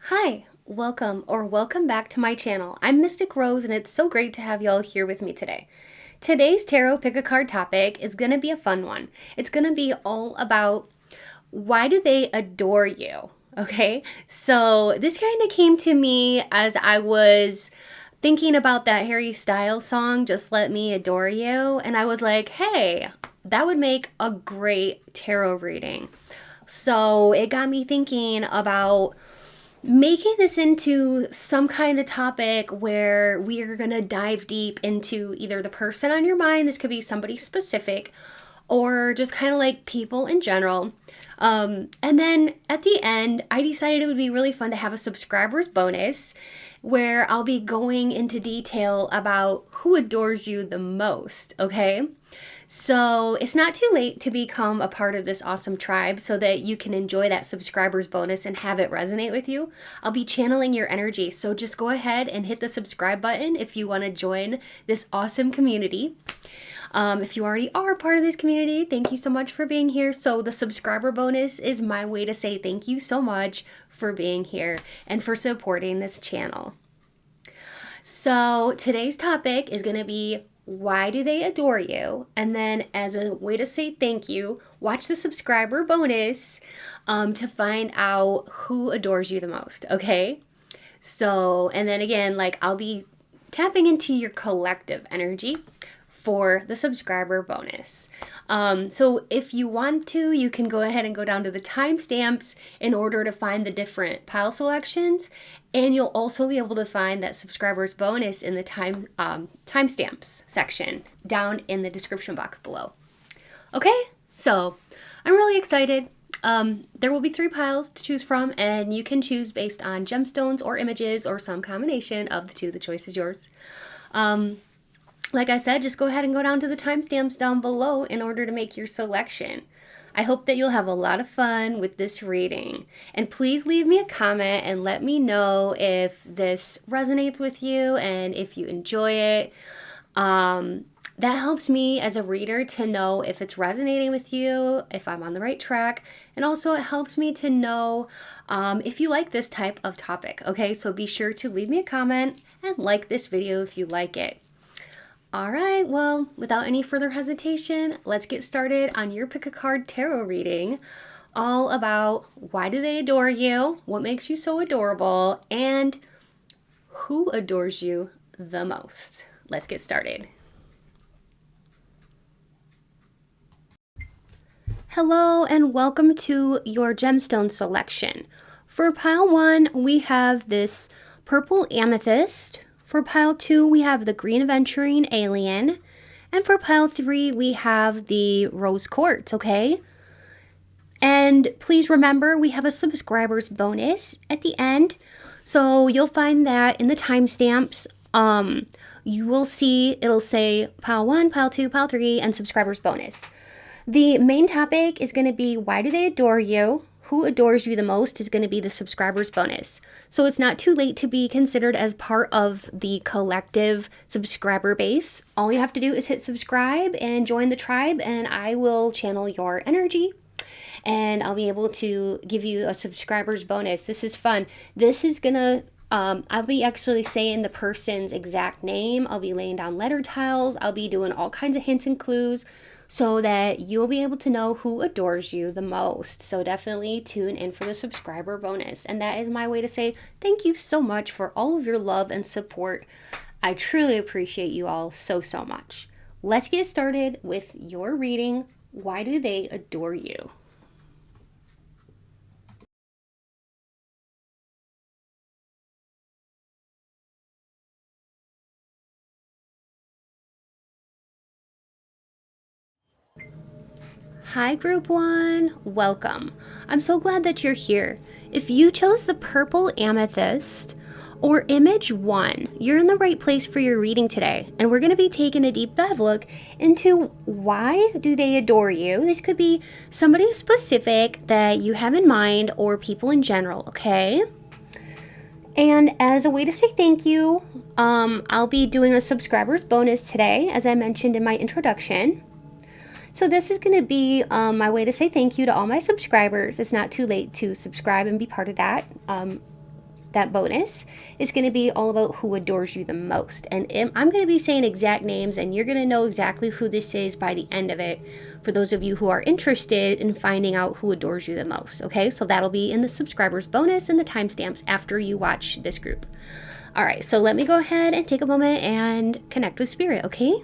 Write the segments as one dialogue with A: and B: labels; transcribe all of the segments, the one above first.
A: Hi, welcome back to my channel. I'm Mystic Rose and it's so great to have y'all here with me today. Today's tarot pick a card topic is going to be a fun one. It's going to be all about why do they adore you? Okay, so this kind of came to me as I was thinking about that Harry Styles song, Just Let Me Adore You, and I was like, hey, that would make a great tarot reading. So it got me thinking about making this into some kind of topic where we are going to dive deep into either the person on your mind, this could be somebody specific, or just kind of like people in general. And then at the end, I decided it would be really fun to have a subscribers bonus where I'll be going into detail about who adores you the most, okay? So it's not too late to become a part of this awesome tribe so that you can enjoy that subscribers bonus and have it resonate with you. I'll be channeling your energy, so just go ahead and hit the subscribe button if you want to join this awesome community. If you already are part of this community, thank you so much for being here. So the subscriber bonus is my way to say thank you so much for being here and for supporting this channel. So today's topic is going to be why do they adore you? And then as a way to say thank you, watch the subscriber bonus to find out who adores you the most, okay? So, and then again, like I'll be tapping into your collective energy for the subscriber bonus. So if you want to, you can go ahead and go down to the timestamps in order to find the different pile selections. And you'll also be able to find that subscribers bonus in the timestamps section down in the description box below. Okay, so I'm really excited. There will be 3 piles to choose from, and you can choose based on gemstones or images or some combination of the two. The choice is yours. Like I said, just go ahead and go down to the timestamps down below in order to make your selection. I hope that you'll have a lot of fun with this reading. And please leave me a comment and let me know if this resonates with you and if you enjoy it. That helps me as a reader to know if it's resonating with you, if I'm on the right track. And also it helps me to know if you like this type of topic. Okay, so be sure to leave me a comment and like this video if you like it. All right, well, without any further hesitation, let's get started on your pick a card tarot reading, all about why do they adore you, what makes you so adorable, and who adores you the most. Let's get started. Hello, and welcome to your gemstone selection. For pile 1, we have this purple amethyst. For pile 2, we have the green aventurine alien. And for pile 3, we have the rose quartz, okay? And please remember, we have a subscribers bonus at the end. So you'll find that in the timestamps, you will see, it'll say pile 1, pile 2, pile 3, and subscribers bonus. The main topic is going to be why do they adore you? Who adores you the most is going to be the subscribers bonus. So it's not too late to be considered as part of the collective subscriber base. All you have to do is hit subscribe and join the tribe, and I will channel your energy and I'll be able to give you a subscribers bonus. This is fun. This is gonna I'll be actually saying the person's exact name. I'll be laying down letter tiles. I'll be doing all kinds of hints and clues so that you'll be able to know who adores you the most. So definitely tune in for the subscriber bonus. And that is my way to say thank you so much for all of your love and support. I truly appreciate you all so, so much. Let's get started with your reading. Why do they adore you? Hi group 1, welcome. I'm so glad that you're here. If you chose the purple amethyst or image 1, you're in the right place for your reading today. And we're going to be taking a deep dive look into why do they adore you. This could be somebody specific that you have in mind or people in general, okay? And as a way to say thank you, I'll be doing a subscribers bonus today, as I mentioned in my introduction. So this is going to be my way to say thank you to all my subscribers. It's not too late to subscribe and be part of that. That bonus is going to be all about who adores you the most. And I'm going to be saying exact names, and you're going to know exactly who this is by the end of it, for those of you who are interested in finding out who adores you the most. Okay, so that'll be in the subscribers bonus and the timestamps after you watch this group. All right, so let me go ahead and take a moment and connect with Spirit, okay?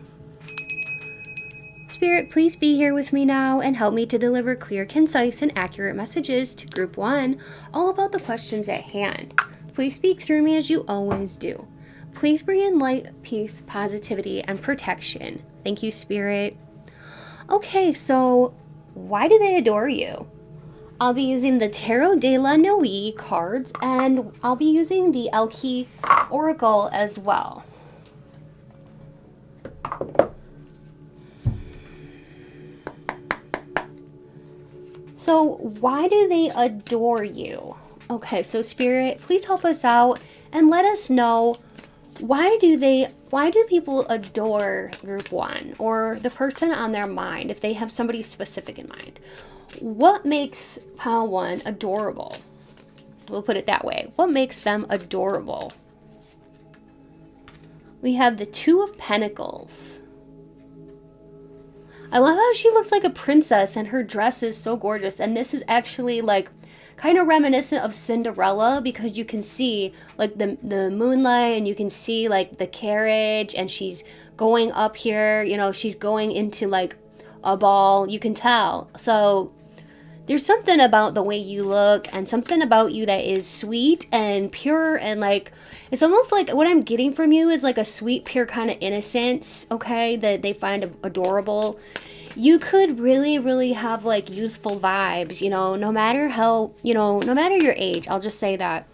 A: Spirit, please be here with me now and help me to deliver clear, concise, and accurate messages to Group 1, all about the questions at hand. Please speak through me as you always do. Please bring in light, peace, positivity, and protection. Thank you, Spirit. Okay, so why do they adore you? I'll be using the Tarot de la Nuit cards, and I'll be using the Elke Oracle as well. So why do they adore you? Okay, so Spirit, please help us out and let us know, why do people adore Group 1 or the person on their mind if they have somebody specific in mind? What makes Pile 1 adorable? We'll put it that way. What makes them adorable? We have the Two of Pentacles. I love how she looks like a princess and her dress is so gorgeous. And this is actually like kind of reminiscent of Cinderella, because you can see like the moonlight, and you can see like the carriage, and she's going up here, you know, she's going into like a ball, you can tell. So there's something about the way you look and something about you that is sweet and pure, and like it's almost like what I'm getting from you is like a sweet, pure kind of innocence, okay, that they find adorable. You could really, really have like youthful vibes, you know, no matter how, you know, no matter your age, I'll just say that.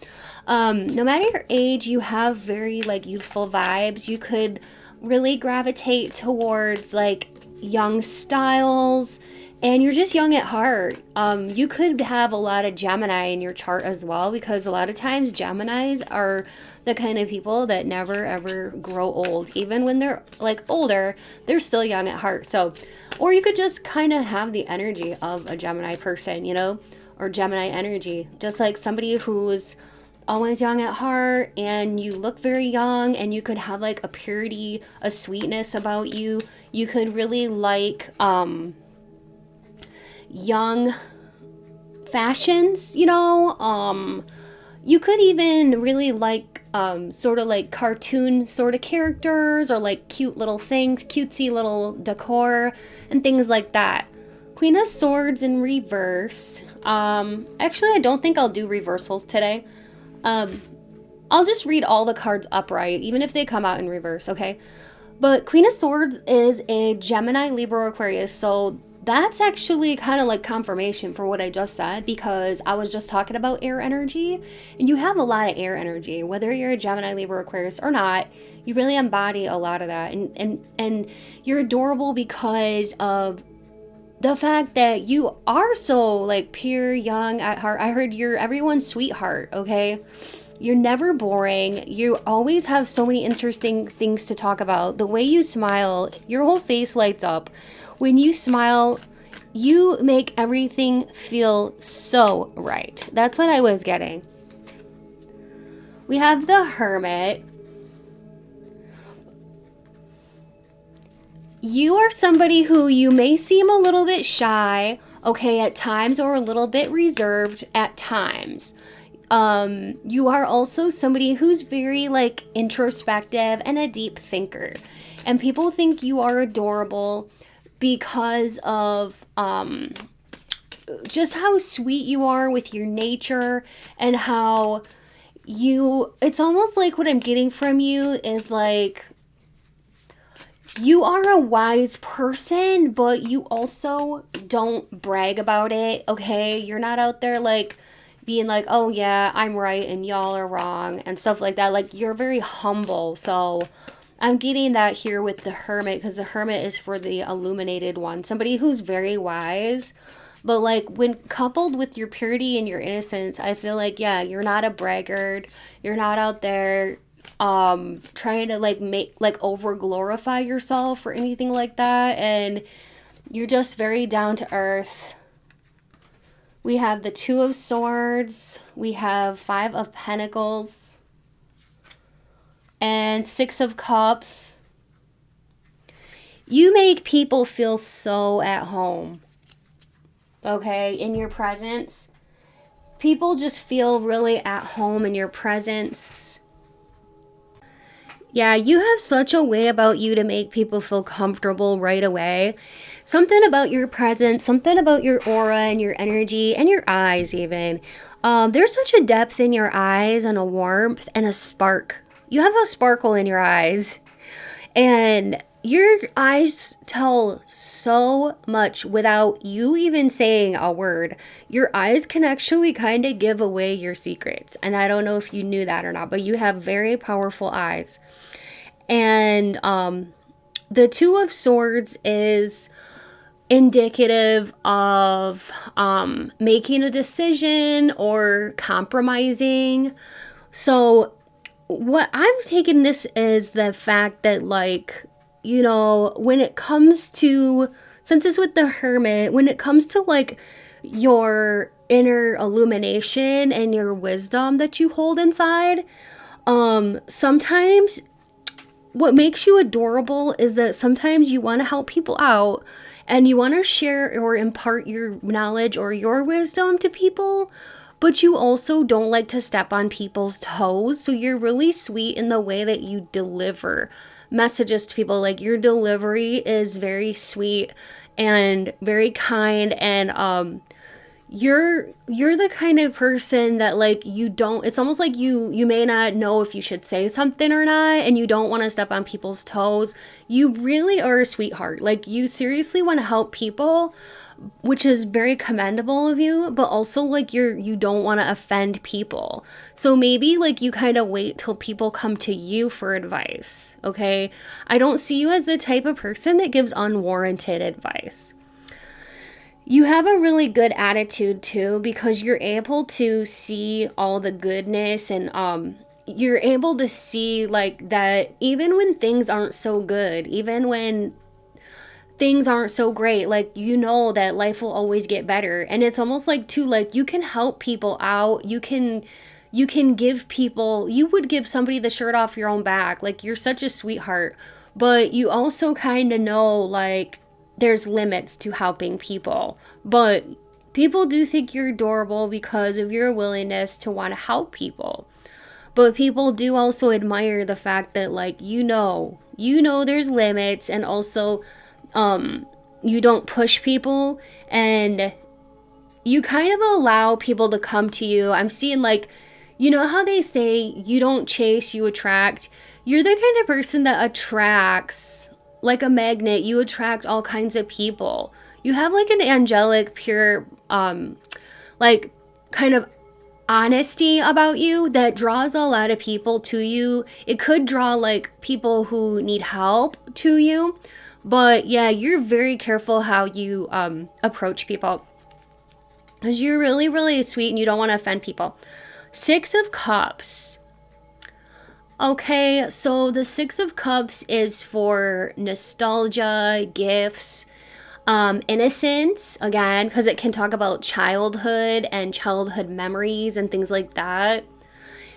A: No matter your age, you have very like youthful vibes. You could really gravitate towards like young styles, and you're just young at heart. You could have a lot of Gemini in your chart as well, because a lot of times Geminis are the kind of people that never ever grow old. Even when they're like older, they're still young at heart. So, or you could just kind of have the energy of a Gemini person, you know, or Gemini energy, just like somebody who's always young at heart, and you look very young, and you could have like a purity, a sweetness about you. You could really like young fashions, you know. You could even really like sort of like cartoon sort of characters, or like cute little things, cutesy little decor and things like that. Queen of Swords in reverse. Actually, I don't think I'll do reversals today. I'll just read all the cards upright, even if they come out in reverse, okay? But Queen of Swords is a Gemini, Libra, Aquarius, so that's actually kind of like confirmation for what I just said, because I was just talking about air energy, and you have a lot of air energy, whether you're a Gemini, Libra, Aquarius or not. You really embody a lot of that, and you're adorable because of the fact that you are so like pure, young at heart. I heard you're everyone's sweetheart, okay? You're never boring. You always have so many interesting things to talk about. The way you smile, your whole face lights up. When you smile, you make everything feel so right. That's what I was getting. We have the Hermit. You are somebody who you may seem a little bit shy, okay, at times, or a little bit reserved at times. You are also somebody who's very like introspective and a deep thinker. And people think you are adorable because of just how sweet you are with your nature, and how it's almost like what I'm getting from you is like, you are a wise person, but you also don't brag about it, okay? You're not out there like being like, oh yeah, I'm right and y'all are wrong and stuff like that. Like, you're very humble. So I'm getting that here with the Hermit, because the Hermit is for the illuminated one. Somebody who's very wise. But like, when coupled with your purity and your innocence, I feel like, yeah, you're not a braggart. You're not out there trying to like make like over glorify yourself or anything like that. And You're just very down to earth. We have the Two of Swords. We have Five of Pentacles. And Six of Cups. You make people feel so at home. Okay, in your presence. People just feel really at home in your presence. Yeah, you have such a way about you to make people feel comfortable right away. Something about your presence, something about your aura and your energy and your eyes even. There's such a depth in your eyes and a warmth and a spark. You have a sparkle in your eyes. And your eyes tell so much without you even saying a word. Your eyes can actually kind of give away your secrets. And I don't know if you knew that or not, but you have very powerful eyes. And the Two of Swords is indicative of making a decision or compromising. So what I'm taking this is the fact that, like, you know, when it comes to, since it's with the Hermit, when it comes to like your inner illumination and your wisdom that you hold inside, sometimes what makes you adorable is that sometimes you want to help people out and you want to share or impart your knowledge or your wisdom to people, but you also don't like to step on people's toes. So you're really sweet in the way that you deliver messages to people. Like, your delivery is very sweet and very kind, and you're the kind of person that, like, you don't, it's almost like you may not know if you should say something or not, and you don't want to step on people's toes. You really are a sweetheart. Like, you seriously want to help people, which is very commendable of you, but also, like, you don't want to offend people. So maybe, like, you kind of wait till people come to you for advice, okay? I don't see you as the type of person that gives unwarranted advice. You have a really good attitude too, because you're able to see all the goodness, and you're able to see, like, that even when things aren't so good, even when things aren't so great, like, you know that life will always get better. And it's almost like too, like, you can help people out. You can give people, you would give somebody the shirt off your own back. Like, you're such a sweetheart, but you also kind of know, like, there's limits to helping people, but people do think you're adorable because of your willingness to want to help people. But people do also admire the fact that, like, you know there's limits, and also you don't push people, and you kind of allow people to come to you. I'm seeing, like, you know how they say you don't chase, you attract. You're the kind of person that attracts, like a magnet. You attract all kinds of people. You have, like, an angelic, pure, like, kind of honesty about you that draws a lot of people to you. It could draw, like, people who need help to you. But yeah, you're very careful how you approach people, because you're really, really sweet and you don't want to offend people. Six of Cups. Okay, so the Six of Cups is for nostalgia, gifts, innocence, again, because it can talk about childhood and childhood memories and things like that.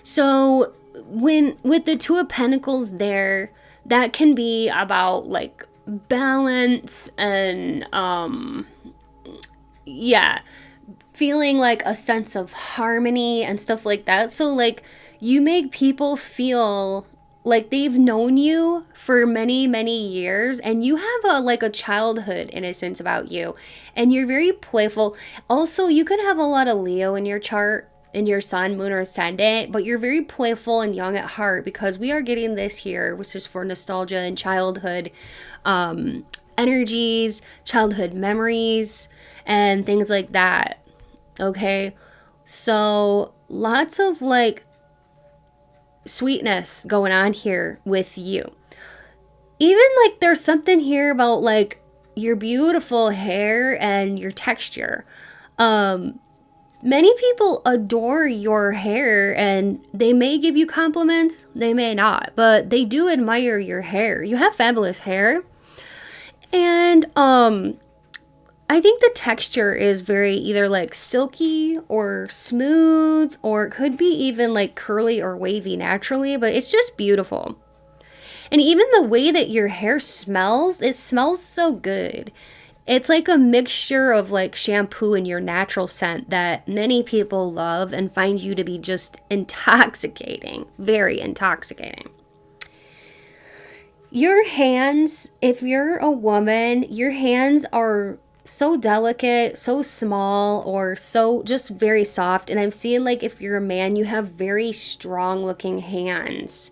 A: So when with the Two of Pentacles there, that can be about, like, balance and yeah, feeling like a sense of harmony and stuff like that. So, like, you make people feel like they've known you for many, many years, and you have a childhood innocence about you, and you're very playful. Also, you could have a lot of Leo in your chart, in your sun, moon, or ascendant, but you're very playful and young at heart, because we are getting this here, which is for nostalgia and childhood energies, childhood memories, and things like that. Okay, so lots of, like, sweetness going on here with you. Even, like, there's something here about, like, your beautiful hair and your texture. Many people adore your hair, and they may give you compliments, they may not, but they do admire your hair. You have fabulous hair. And I think the texture is very either like silky or smooth, or it could be even like curly or wavy naturally, but it's just beautiful. And even the way that your hair smells, it smells so good. It's like a mixture of like shampoo and your natural scent that many people love and find you to be just intoxicating, very intoxicating. Your hands, if you're a woman, your hands are so delicate, so small, or so just very soft. And I'm seeing like if you're a man, you have very strong looking hands.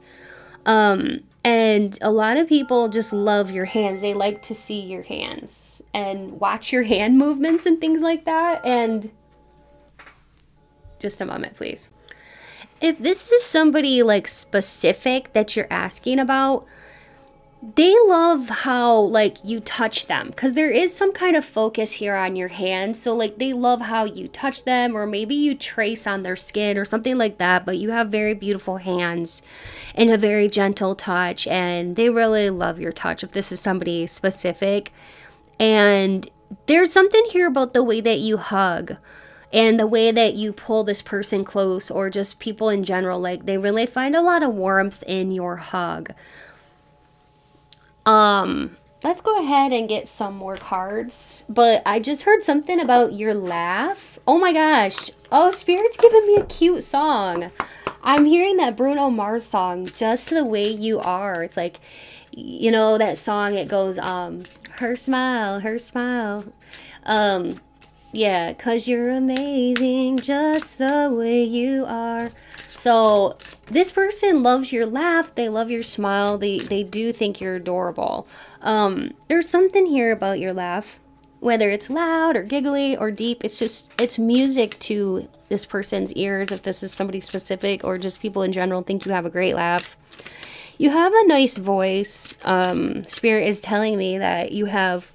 A: And a lot of people just love your hands. They like to see your hands and watch your hand movements and things like that. And just a moment, please. If this is somebody like specific that you're asking about, they love how like you touch them, because there is some kind of focus here on your hands. So like they love how you touch them, or maybe you trace on their skin or something like that, but you have very beautiful hands and a very gentle touch, and they really love your touch if this is somebody specific. And there's something here about the way that you hug and the way that you pull this person close, or just people in general. Like they really find a lot of warmth in your hug. Let's go ahead and get some more cards. But I just heard something about your laugh. Oh my gosh. Oh, Spirit's giving me a cute song. I'm hearing that Bruno Mars song, Just the Way You Are. It's like, you know, that song, it goes, her smile, her smile. Yeah, 'cause you're amazing just the way you are. So this person loves your laugh. They love your smile. They do think you're adorable. There's something here about your laugh, whether it's loud or giggly or deep. It's music to this person's ears, if this is somebody specific, or just people in general think you have a great laugh. You have a nice voice. Spirit is telling me that you have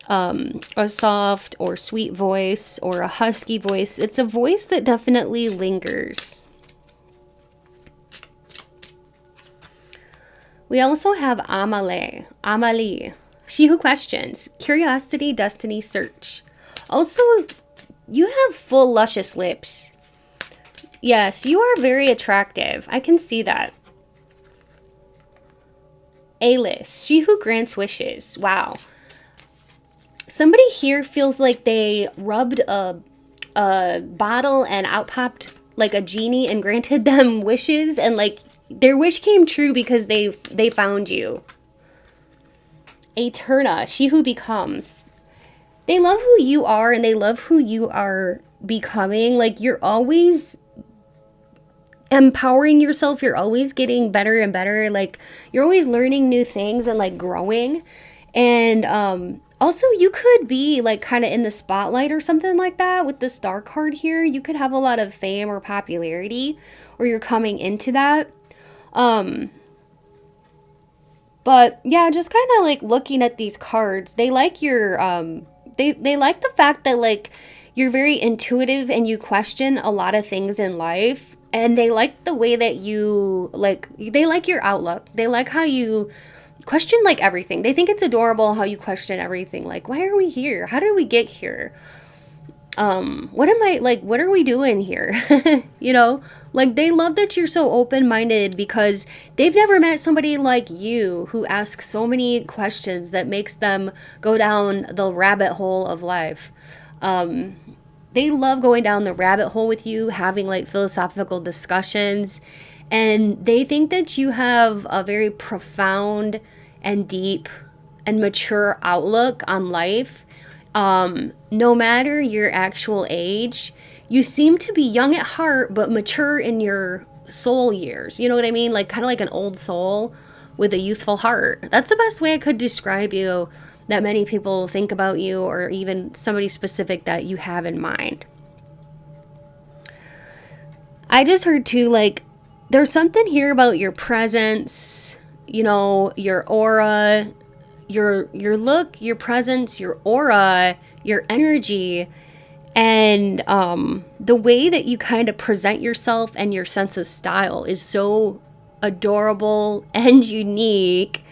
A: a soft or sweet voice, or a husky voice. It's a voice that definitely lingers. We also have Amalie, she who questions, curiosity, destiny, search. Also, you have full luscious lips. Yes, you are very attractive. I can see that. Alice, she who grants wishes. Wow. Somebody here feels like they rubbed a bottle and out popped like a genie and granted them wishes, and like their wish came true because they found you. Eterna, she who becomes. They love who you are, and they love who you are becoming. Like you're always empowering yourself. You're always getting better and better. Like you're always learning new things and like growing. And also you could be like kind of in the spotlight or something like that with the star card here. You could have a lot of fame or popularity, or you're coming into that. But yeah, just kind of like looking at these cards, they like your, they like the fact that like you're very intuitive and you question a lot of things in life, and they like the way that you like, they like your outlook. They like how you question like everything. They think it's adorable how you question everything. Like, why are we here? How did we get here? What are we doing here? You know, like they love that you're so open-minded, because they've never met somebody like you who asks so many questions that makes them go down the rabbit hole of life. They love going down the rabbit hole with you, having like philosophical discussions, and they think that you have a very profound and deep and mature outlook on life. No matter your actual age, you seem to be young at heart, but mature in your soul years. You know what I mean? Like kind of like an old soul with a youthful heart. That's the best way I could describe you, that many people think about you, or even somebody specific that you have in mind. I just heard too, like, there's something here about your presence, you know, your aura, your look, your presence, your aura, your energy, and the way that you kind of present yourself and your sense of style is so adorable and unique.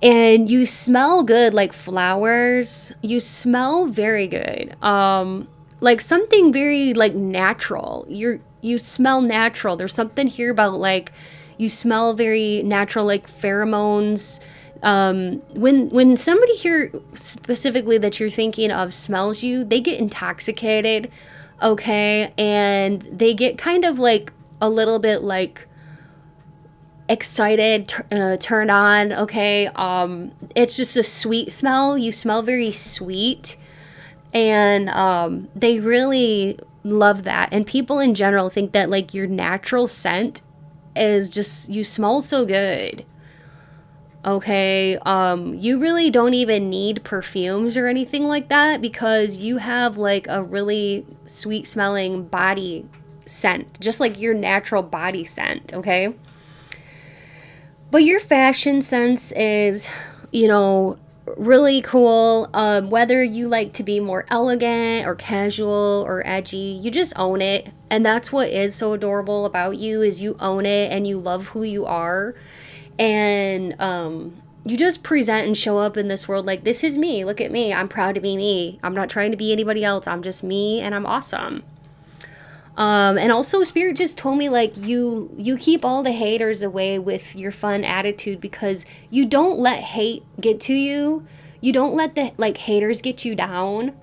A: And you smell good like flowers. You smell very good. Like something very like natural. You smell natural. There's something here about like you smell very natural, like pheromones. When somebody here specifically that you're thinking of smells you, they get intoxicated, okay, and they get kind of like a little bit like excited, turned on, okay. It's just a sweet smell. You smell very sweet, and they really love that. And people in general think that like your natural scent is just, you smell so good, okay. You really don't even need perfumes or anything like that, because you have like a really sweet smelling body scent, just like your natural body scent, okay. But your fashion sense is, you know, really cool. Whether you like to be more elegant or casual or edgy, you just own it. And that's what is so adorable about you, is you own it and you love who you are. And you just present and show up in this world like, this is me. Look at me. I'm proud to be me. I'm not trying to be anybody else. I'm just me, and I'm awesome. And also Spirit just told me like you keep all the haters away with your fun attitude, because you don't let hate get to you. You don't let the like haters get you down.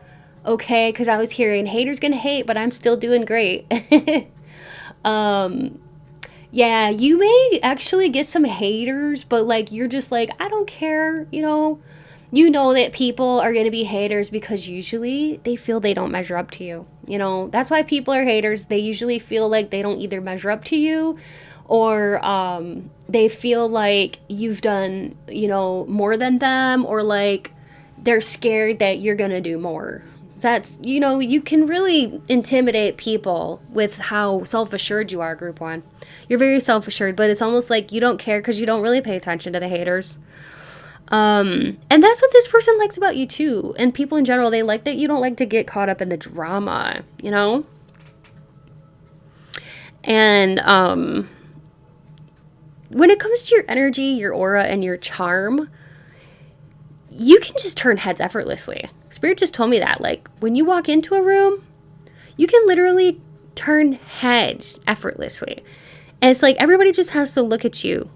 A: Okay, because I was hearing haters gonna hate, but I'm still doing great. Yeah, you may actually get some haters, but like you're just like, I don't care, you know. You know that people are going to be haters because usually they feel they don't measure up to you. You know, that's why people are haters. They usually feel like they don't either measure up to you, or they feel like you've done, you know, more than them, or like they're scared that you're going to do more. That's, you know, you can really intimidate people with how self-assured you are, Group 1. You're very self-assured, but it's almost like you don't care because you don't really pay attention to the haters. And that's what this person likes about you too. And people in general, they like that you don't like to get caught up in the drama, you know? And when it comes to your energy, your aura, and your charm, you can just turn heads effortlessly. Spirit just told me that. Like, when you walk into a room, you can literally turn heads effortlessly. And it's like everybody just has to look at you.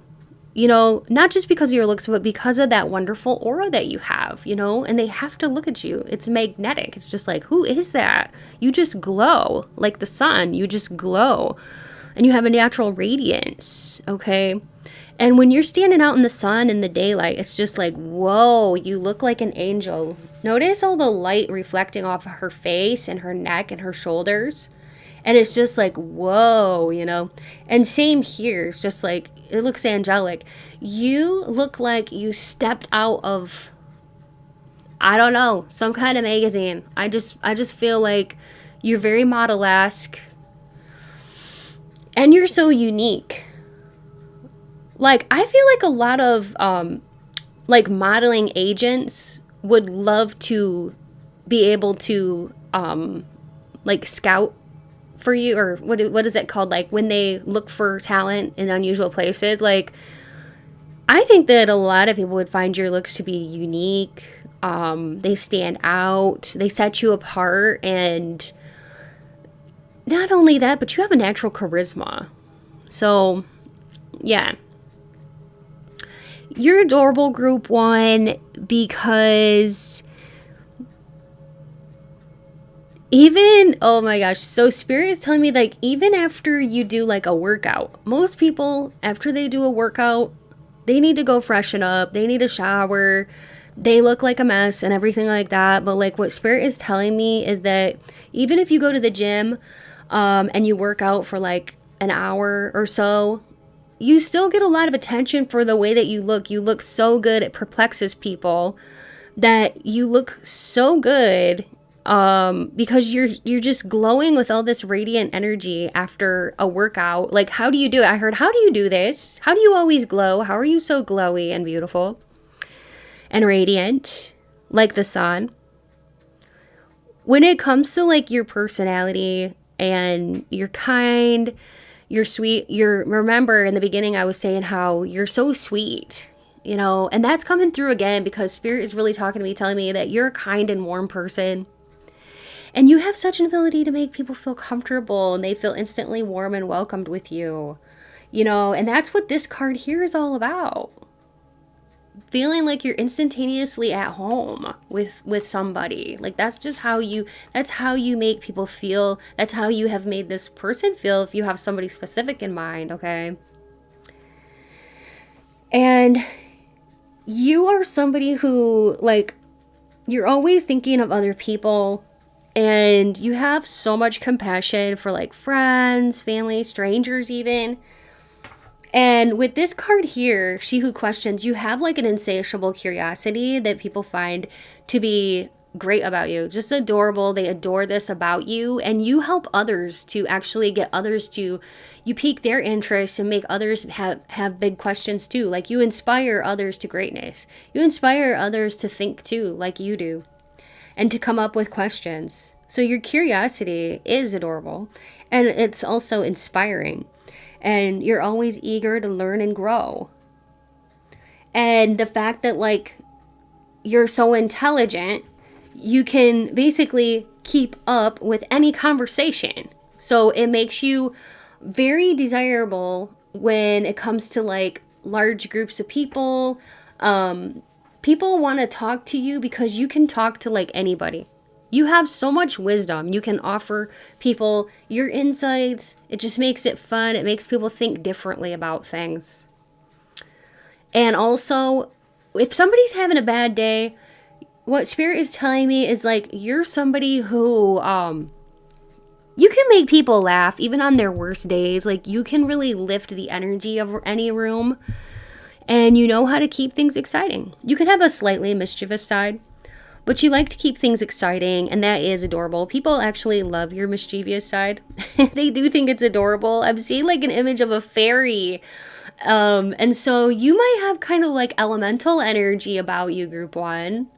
A: You know, not just because of your looks, but because of that wonderful aura that you have, you know, and they have to look at you. It's magnetic. It's just like, who is that? You just glow like the sun. You just glow, and you have a natural radiance, okay? And when you're standing out in the sun in the daylight, it's just like, whoa, you look like an angel. Notice all the light reflecting off of her face and her neck and her shoulders. And it's just like, whoa, you know. And same here. It's just like, it looks angelic. You look like you stepped out of, I don't know, some kind of magazine. I just feel like you're very model-esque. And you're so unique. Like, I feel like a lot of, like, modeling agents would love to be able to, like, scout for you, or what is it called, like when they look for talent in unusual places. Like, I think that a lot of people would find your looks to be unique. They stand out, they set you apart, and not only that, but you have a natural charisma. So yeah, you're adorable, Group 1, because even, oh my gosh, so Spirit is telling me, like, even after you do, like, a workout, most people, after they do a workout, they need to go freshen up, they need a shower, they look like a mess and everything like that. But, like, what Spirit is telling me is that even if you go to the gym, and you work out for, like, an hour or so, you still get a lot of attention for the way that you look. You look so good, it perplexes people that you look so good, because you're just glowing with all this radiant energy after a workout. Like, how do you do it? I heard, how do you do this? How do you always glow? How are you so glowy and beautiful and radiant like the sun? When it comes to, like, your personality, and you're kind, you're sweet, remember in the beginning I was saying how you're so sweet. you know, and that's coming through again because Spirit is really talking to me, telling me that you're a kind and warm person. And you have such an ability to make people feel comfortable and they feel instantly warm and welcomed with you, you know, and that's what this card here is all about. Feeling like you're instantaneously at home with somebody. Like that's how you make people feel. That's how you have made this person feel if you have somebody specific in mind, okay? And you are somebody who, like, you're always thinking of other people, and you have so much compassion for like friends, family, strangers even. And with this card here, She Who Questions, you have like an insatiable curiosity that people find to be great about you. Just adorable. They adore this about you. And you help others to actually get others to, you pique their interest and make others have big questions too. Like you inspire others to greatness. You inspire others to think too, like you do, and to come up with questions. So your curiosity is adorable, and it's also inspiring. And you're always eager to learn and grow. And the fact that like you're so intelligent, you can basically keep up with any conversation. So it makes you very desirable when it comes to like large groups of people. People want to talk to you because you can talk to like anybody. You have so much wisdom. You can offer people your insights. It just makes it fun. It makes people think differently about things. And also, if somebody's having a bad day, what Spirit is telling me is like, you're somebody who, you can make people laugh even on their worst days. Like you can really lift the energy of any room, and you know how to keep things exciting. You can have a slightly mischievous side, but you like to keep things exciting, and that is adorable. People actually love your mischievous side. They do think it's adorable. I'm seeing like an image of a fairy. And so you might have kind of like elemental energy about you, group one.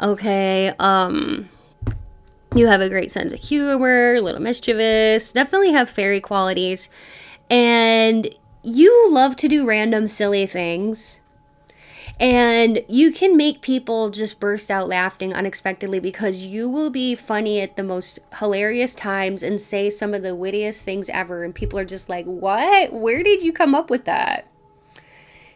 A: Okay. You have a great sense of humor, a little mischievous, definitely have fairy qualities. And you love to do random silly things. And you can make people just burst out laughing unexpectedly because you will be funny at the most hilarious times and say some of the wittiest things ever. And people are just like, what? Where did you come up with that?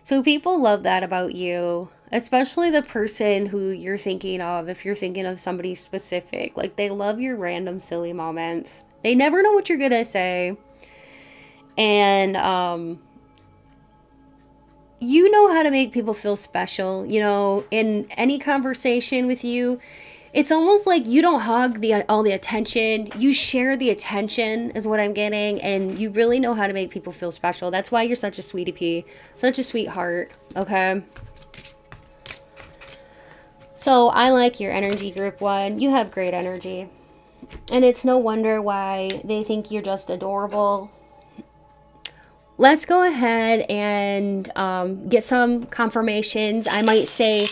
A: So people love that about you, especially the person who you're thinking of. If you're thinking of somebody specific, like they love your random silly moments. They never know what you're going to say. And, you know how to make people feel special, you know, in any conversation with you. It's almost like you don't hog all the attention. You share the attention is what I'm getting. And you really know how to make people feel special. That's why you're such a sweetie pea, such a sweetheart. Okay. So I like your energy, group one. You have great energy. And it's no wonder why they think you're just adorable. Let's go ahead and get some confirmations. I might say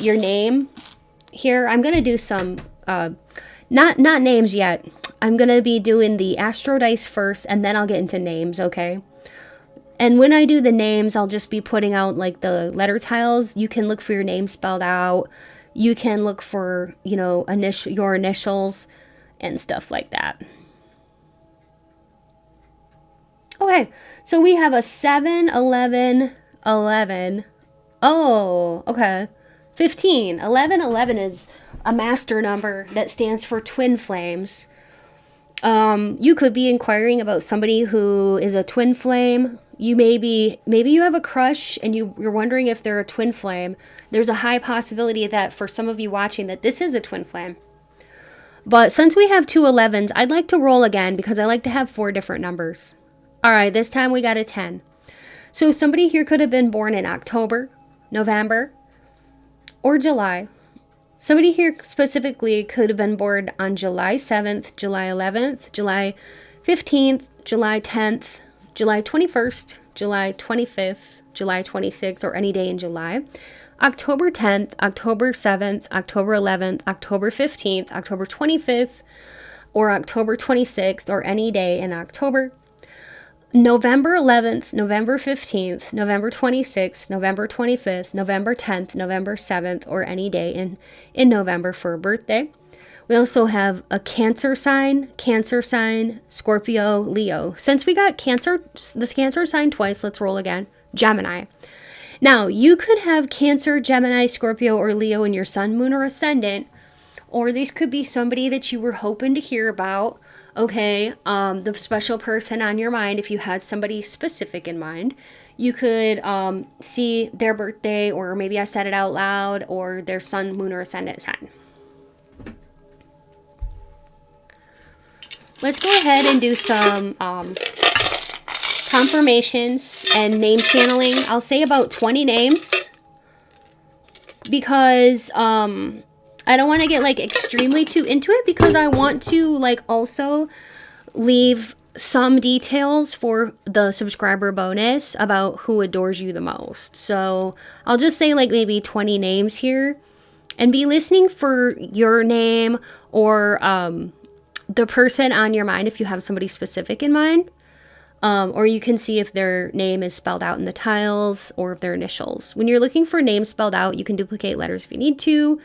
A: your name here. I'm going to do some, not names yet. I'm going to be doing the astro dice first, and then I'll get into names, okay? And when I do the names, I'll just be putting out like the letter tiles. You can look for your name spelled out. You can look for, you know, your initials and stuff like that. Okay, so we have a 7, 11, 11. Oh, okay. 15. 11, 11 is a master number that stands for twin flames. You could be inquiring about somebody who is a twin flame. Maybe you have a crush and you're wondering if they're a twin flame. There's a high possibility that for some of you watching that this is a twin flame. But since we have 2 11s, I'd like to roll again because I like to have 4 different numbers. All right, this time we got a 10. So somebody here could have been born in October, November, or July. Somebody here specifically could have been born on July 7th, July 11th, July 15th, July 10th, July 21st, July 25th, July 26th, or any day in July. October 10th, October 7th, October 11th, October 15th, October 25th, or October 26th, or any day in October. November 11th, November 15th, November 26th, November 25th, November 10th, November 7th, or any day in November for a birthday. We also have a Cancer sign, Scorpio, Leo. Since we got this Cancer sign twice, let's roll again. Gemini. Now, you could have Cancer, Gemini, Scorpio, or Leo in your sun, moon, or ascendant, or these could be somebody that you were hoping to hear about. Okay, the special person on your mind, if you had somebody specific in mind, you could see their birthday, or maybe I said it out loud, or their sun, moon, or ascendant sign. Let's go ahead and do some confirmations and name channeling. I'll say about 20 names because I don't want to get like extremely too into it, because I want to like also leave some details for the subscriber bonus about who adores you the most. So I'll just say like maybe 20 names here, and be listening for your name or the person on your mind if you have somebody specific in mind. Or you can see if their name is spelled out in the tiles or if their initials. When you're looking for names spelled out, you can duplicate letters if you need to.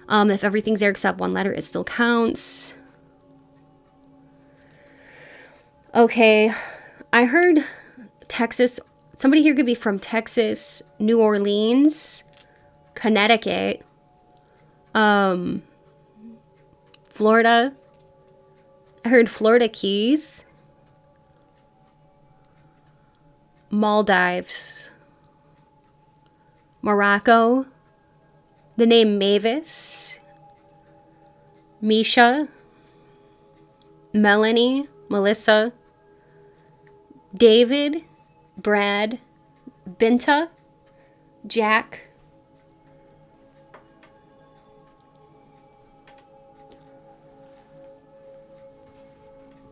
A: If everything's there except one letter, it still counts. Okay, I heard Texas. Somebody here could be from Texas, New Orleans, Connecticut, Florida. I heard Florida Keys, Maldives, Morocco, the name Mavis, Misha, Melanie, Melissa, David, Brad, Binta, Jack,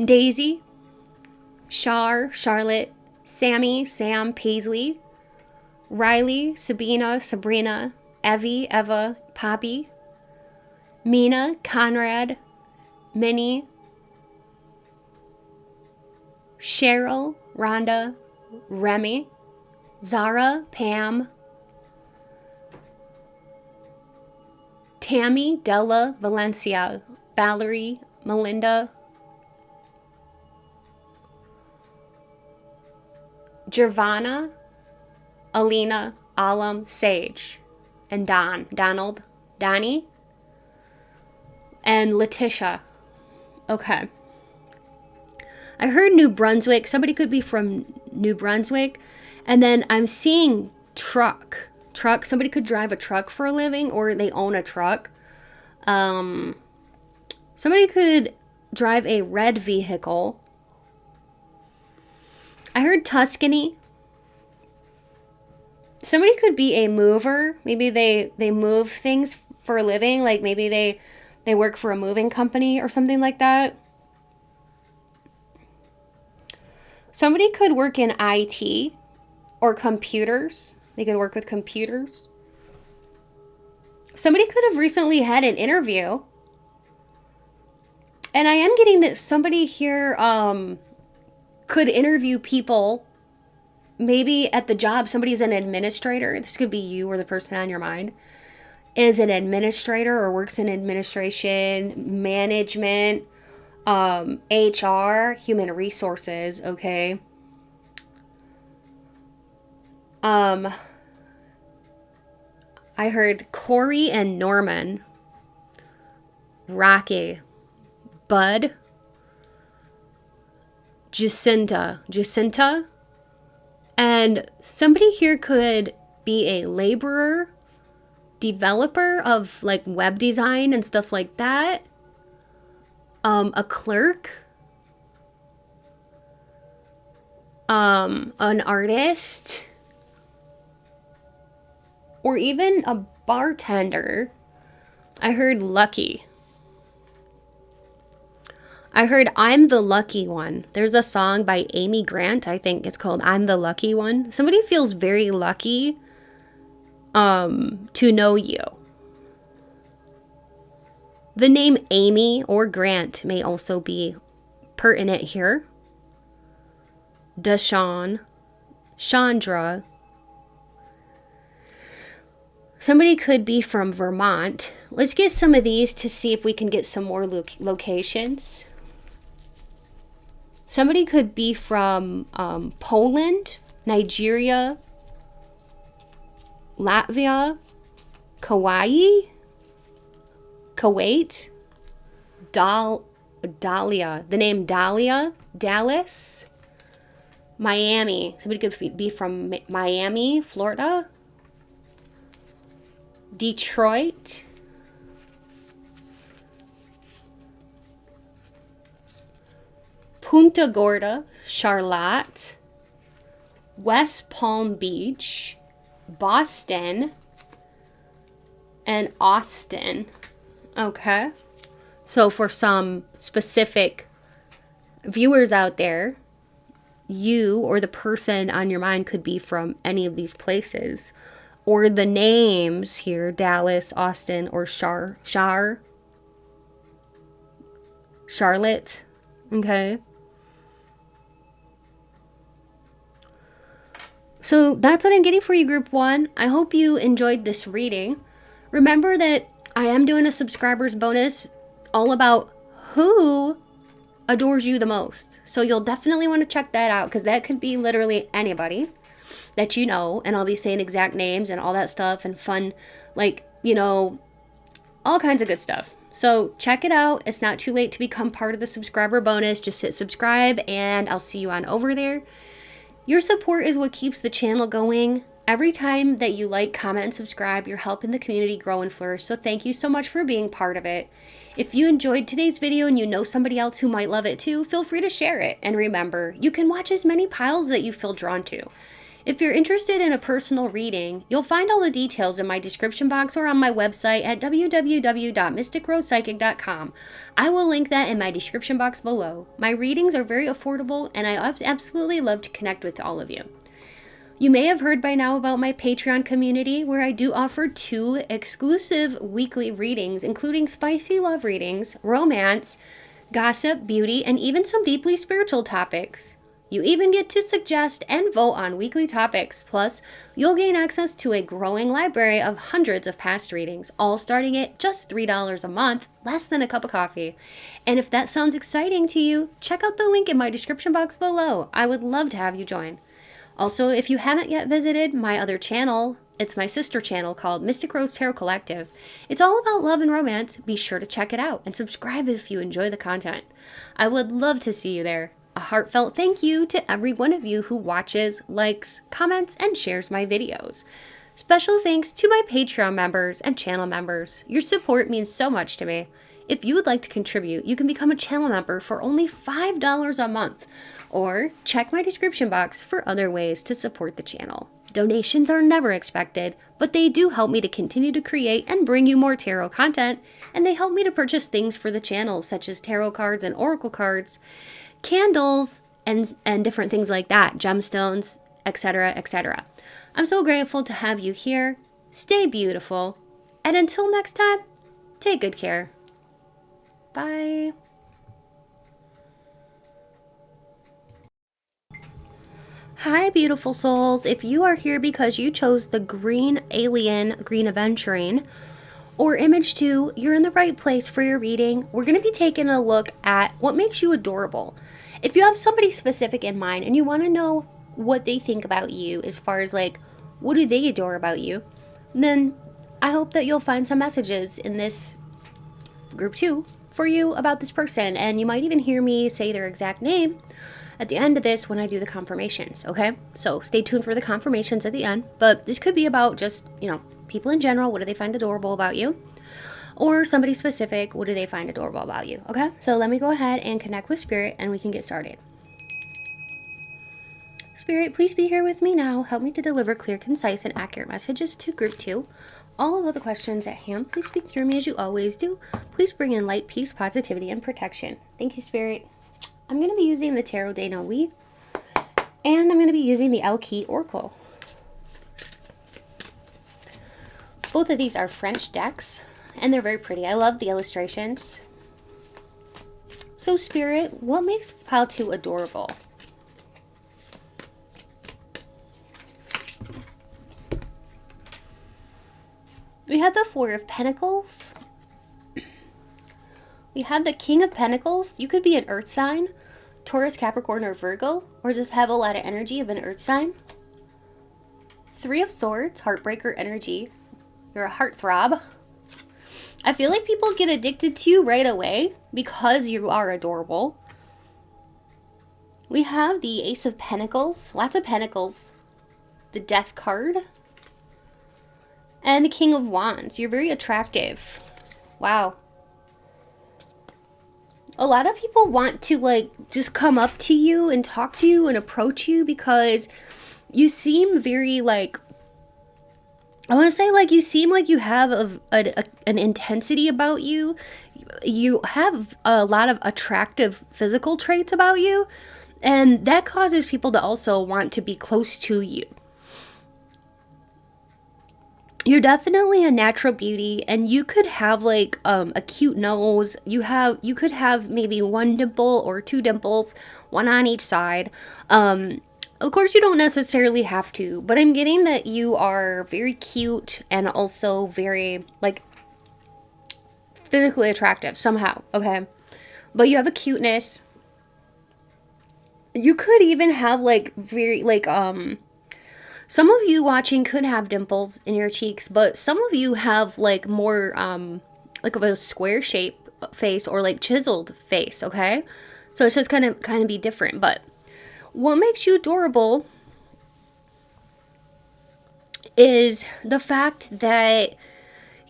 A: Daisy, Charlotte, Sammy, Sam, Paisley, Riley, Sabina, Sabrina, Evie, Eva, Poppy, Mina, Conrad, Minnie, Cheryl, Rhonda, Remy, Zara, Pam, Tammy, Della, Valencia, Valerie, Melinda, Giovanna, Alina, Alam, Sage, and Donald, Donnie, and Letitia. Okay. I heard New Brunswick. Somebody could be from New Brunswick. And then I'm seeing truck. Somebody could drive a truck for a living, or they own a truck. Somebody could drive a red vehicle. I heard Tuscany. Somebody could be a mover. Maybe they move things for a living. Like maybe they work for a moving company or something like that. Somebody could work in IT or computers. They could work with computers. Somebody could have recently had an interview. And I am getting that somebody here could interview people. Maybe at the job, somebody's an administrator. This could be you or the person on your mind. Is an administrator or works in administration, management, HR, human resources, okay? I heard Corey and Norman, Rocky, Bud, Jacinta, and somebody here could be a laborer, developer of like web design and stuff like that. A clerk, an artist, or even a bartender. I heard lucky. I heard I'm the lucky one. There's a song by Amy Grant. I think it's called I'm the Lucky One. Somebody feels very lucky to know you. The name Amy or Grant may also be pertinent here. Deshawn, Chandra. Somebody could be from Vermont. Let's get some of these to see if we can get some more locations. Somebody could be from Poland, Nigeria, Latvia, Kauai, Kuwait, Dahlia, the name Dahlia, Dallas, Miami. Somebody could be from Miami, Florida, Detroit, Punta Gorda, Charlotte, West Palm Beach, Boston, and Austin. Okay. So for some specific viewers out there, you or the person on your mind could be from any of these places. Or the names here, Dallas, Austin, or Charlotte. Okay. So that's what I'm getting for you, Group 1. I hope you enjoyed this reading. Remember that I am doing a subscribers bonus all about who adores you the most. So you'll definitely want to check that out, because that could be literally anybody that you know, and I'll be saying exact names and all that stuff and fun, like, you know, all kinds of good stuff. So check it out. It's not too late to become part of the subscriber bonus. Just hit subscribe and I'll see you on over there. Your support is what keeps the channel going. Every time that you like, comment, and subscribe, you're helping the community grow and flourish. So thank you so much for being part of it. If you enjoyed today's video and you know somebody else who might love it too, feel free to share it. And remember, you can watch as many piles that you feel drawn to. If you're interested in a personal reading, you'll find all the details in my description box or on my website at www.mysticrosepsychic.com. I will link that in my description box below. My readings are very affordable, and I absolutely love to connect with all of you. You may have heard by now about my Patreon community, where I do offer 2 exclusive weekly readings, including spicy love readings, romance, gossip, beauty, and even some deeply spiritual topics. You even get to suggest and vote on weekly topics. Plus, you'll gain access to a growing library of hundreds of past readings, all starting at just $3 a month, less than a cup of coffee. And if that sounds exciting to you, check out the link in my description box below. I would love to have you join. Also, if you haven't yet visited my other channel, it's my sister channel called Mystic Rose Tarot Collective. It's all about love and romance. Be sure to check it out and subscribe if you enjoy the content. I would love to see you there. A heartfelt thank you to every one of you who watches, likes, comments, and shares my videos. Special thanks to my Patreon members and channel members. Your support means so much to me. If you would like to contribute, you can become a channel member for only $5 a month, or check my description box for other ways to support the channel. Donations are never expected, but they do help me to continue to create and bring you more tarot content, and they help me to purchase things for the channel, such as tarot cards and oracle cards, candles, and different things like that, gemstones, etc., etc. I'm so grateful to have you here. Stay beautiful, and until next time, take good care. Bye. Hi, beautiful souls. If you are here because you chose the green alien, green aventurine, or image 2, you're in the right place for your reading. We're going to be taking a look at what makes you adorable. If you have somebody specific in mind and you want to know what they think about you, as far as like, what do they adore about you, then I hope that you'll find some messages in this group 2 for you about this person. And you might even hear me say their exact name at the end of this when I do the confirmations, okay? So stay tuned for the confirmations at the end. But this could be about just, you know, people in general. What do they find adorable about you? Or somebody specific, what do they find adorable about you? Okay, so let me go ahead and connect with Spirit and we can get started. Spirit, please be here with me now. Help me to deliver clear, concise, and accurate messages to Group 2. All of the questions at hand, please speak through me as you always do. Please bring in light, peace, positivity, and protection. Thank you, Spirit. I'm going to be using the Tarot de Nuit, and I'm going to be using the El-Key Oracle. Both of these are French decks, and they're very pretty. I love the illustrations. So Spirit, what makes pile 2 adorable? We have the Four of Pentacles. We have the King of Pentacles. You could be an earth sign, Taurus, Capricorn, or Virgo, or just have a lot of energy of an earth sign. Three of Swords, heartbreaker energy. You're a heartthrob. I feel like people get addicted to you right away because you are adorable. We have the Ace of Pentacles, lots of pentacles. The Death card. And the King of Wands. You're very attractive. Wow. A lot of people want to like just come up to you and talk to you and approach you because you seem very like, I want to say like you seem like you have an intensity about you. You have a lot of attractive physical traits about you, and that causes people to also want to be close to you. You're definitely a natural beauty, and you could have like a cute nose. You could have maybe one dimple or two dimples, one on each side. Of course, you don't necessarily have to, but I'm getting that you are very cute and also very like physically attractive somehow. Okay, but you have a cuteness. You could even have like very like some of you watching could have dimples in your cheeks, but some of you have like more like of a square shape face or like chiseled face, okay? So it's just kind of be different. But what makes you adorable is the fact that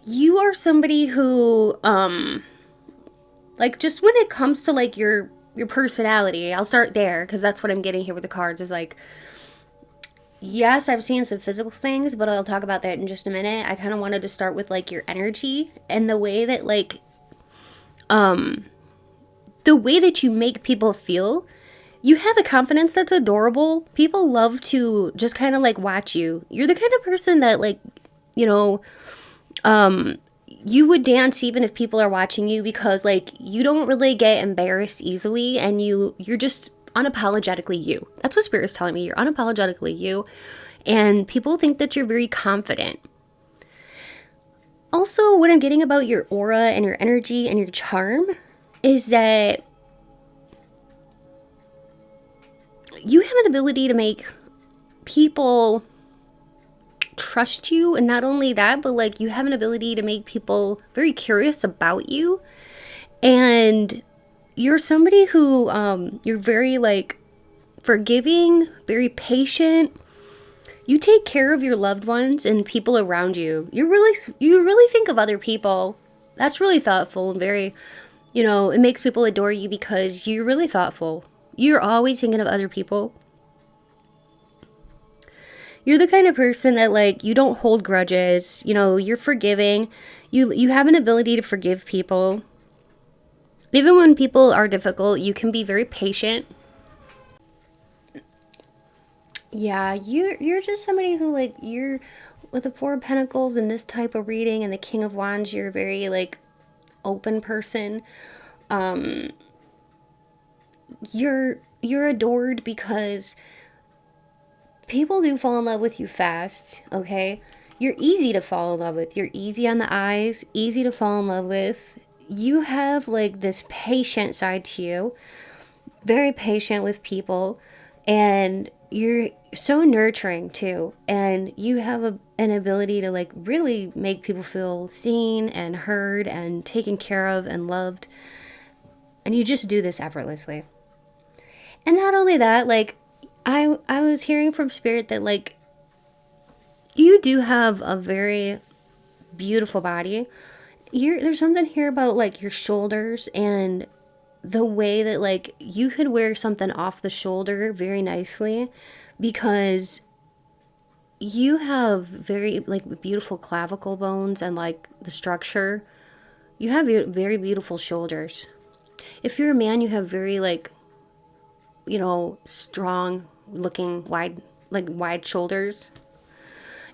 A: you are somebody who like just when it comes to like your personality, I'll start there because that's what I'm getting here with the cards is like, yes, I've seen some physical things, but I'll talk about that in just a minute. I kind of wanted to start with like your energy and the way that like the way that you make people feel. You have a confidence that's adorable. People love to just kind of like watch you. You're the kind of person that like, you know, you would dance even if people are watching you because like you don't really get embarrassed easily and you're just unapologetically you. That's what Spirit is telling me. You're unapologetically you. And people think that you're very confident. Also, what I'm getting about your aura and your energy and your charm is that you have an ability to make people trust you. And not only that, but like you have an ability to make people very curious about you. And you're somebody who, you're very like forgiving, very patient. You take care of your loved ones and people around you. You really think of other people. That's really thoughtful and very, you know, it makes people adore you because you're really thoughtful. You're always thinking of other people. You're the kind of person that like, you don't hold grudges. You know, you're forgiving. You have an ability to forgive people. Even when people are difficult, you can be very patient. Yeah, you're just somebody who like, you're with the Four of Pentacles and this type of reading and the King of Wands, you're a very like open person. You're adored because people do fall in love with you fast, okay? You're easy to fall in love with. You're easy on the eyes, easy to fall in love with. You have like this patient side to you, very patient with people, and you're so nurturing too. And you have an ability to like really make people feel seen and heard and taken care of and loved. And you just do this effortlessly. And not only that, like I was hearing from Spirit that like you do have a very beautiful body. There's something here about like your shoulders and the way that like you could wear something off the shoulder very nicely because you have very like beautiful clavicle bones and like the structure. You have very beautiful shoulders. If you're a man, you have very like, you know, strong looking wide shoulders.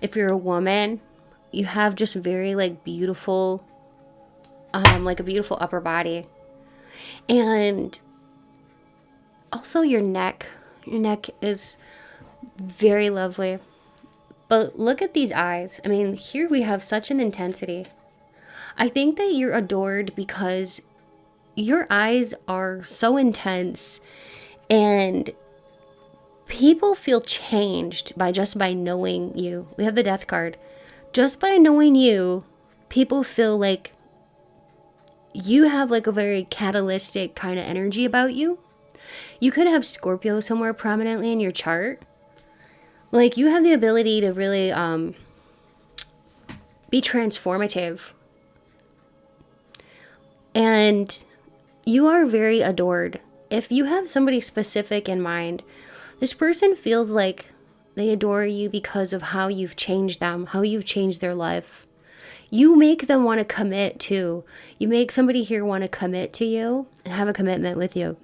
A: If you're a woman, you have just very like beautiful like a beautiful upper body. And also your neck is very lovely, But look at these eyes. I mean, here we have such an intensity. I think that you're adored because your eyes are so intense, and people feel changed by knowing you. We have the Death card. Just by knowing you, people feel like you have like a very catalytic kind of energy about you. You could have Scorpio somewhere prominently in your chart. Like, you have the ability to really be transformative. And you are very adored. If you have somebody specific in mind, this person feels like they adore you because of how you've changed them, how you've changed their life. You make them want to commit to. You make somebody here want to commit to you and have a commitment with you.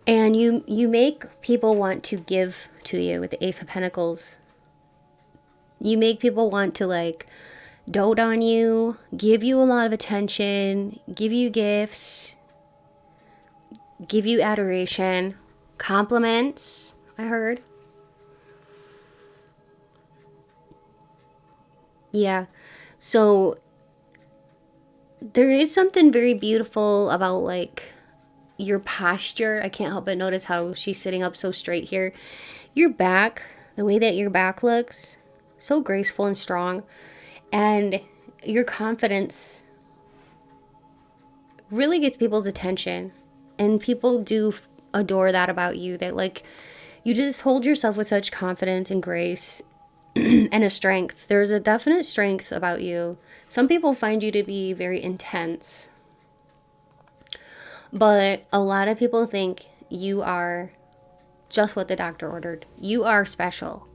A: And you make people want to give to you with the Ace of Pentacles. You make people want to like dote on you, give you a lot of attention, give you gifts, give you adoration, compliments, I heard. Yeah, so there is something very beautiful about like your posture. I can't help but notice how she's sitting up so straight here. Your back, the way that your back looks, so graceful and strong. And your confidence really gets people's attention. And people do adore that about you. That like, you just hold yourself with such confidence and grace and a strength. There's a definite strength about you. Some people find you to be very intense. But a lot of people think you are just what the doctor ordered. You are special.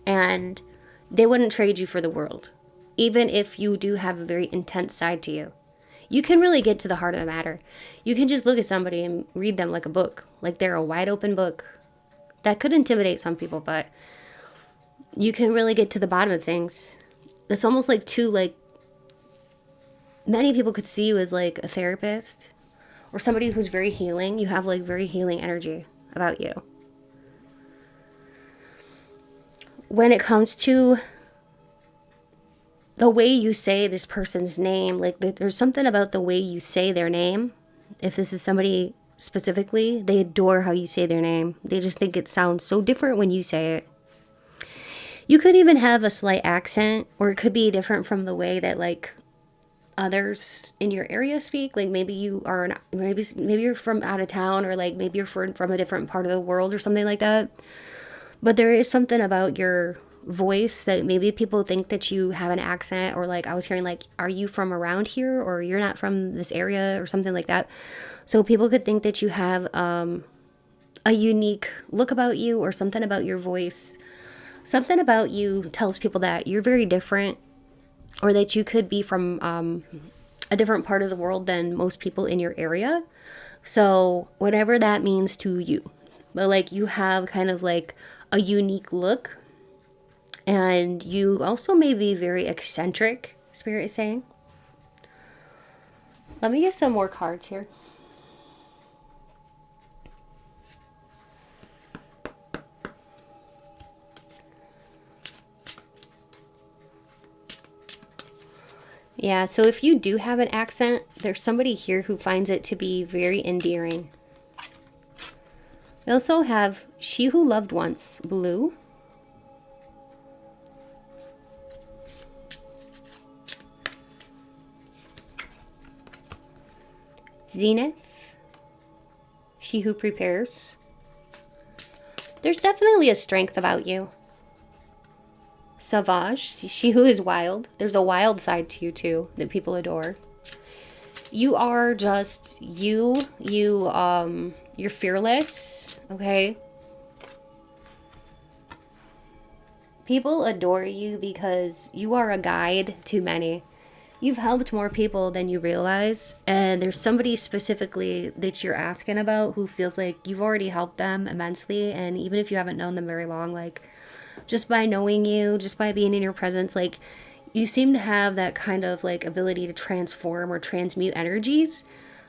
A: And they wouldn't trade you for the world. Even if you do have a very intense side to you. You can really get to the heart of the matter. You can just look at somebody and read them like a book. Like they're a wide open book. That could intimidate some people, but you can really get to the bottom of things. It's almost like many people could see you as like a therapist. Or somebody who's very healing. You have like very healing energy about you. When it comes to the way you say this person's name, like there's something about the way you say their name. If this is somebody specifically, they adore how you say their name. They just think it sounds so different when you say it. You could even have a slight accent, or it could be different from the way that like others in your area speak. Like maybe you are maybe you're from out of town, or like maybe you're from a different part of the world or something like that. But there is something about your voice that maybe people think that you have an accent, or like I was hearing like, are you from around here, or you're not from this area, or something like that. So people could think that you have a unique look about you, or something about your voice. Something about you tells people that you're very different, or that you could be from a different part of the world than most people in your area. So whatever that means to you. But like you have kind of like a unique look. And you also may be very eccentric, Spirit is saying. Let me get some more cards here. Yeah, so if you do have an accent, there's somebody here who finds it to be very endearing. We also have She Who Loved Once, blue. Zenith, She Who Prepares. There's definitely a strength about you. Savage, She Who Is Wild. There's a wild side to you too that people adore. You are just you. You're fearless, okay? People adore you because you are a guide to many. You've helped more people than you realize, and there's somebody specifically that you're asking about who feels like you've already helped them immensely, and even if you haven't known them very long, like just by knowing you, just by being in your presence, like you seem to have that kind of like ability to transform or transmute energies.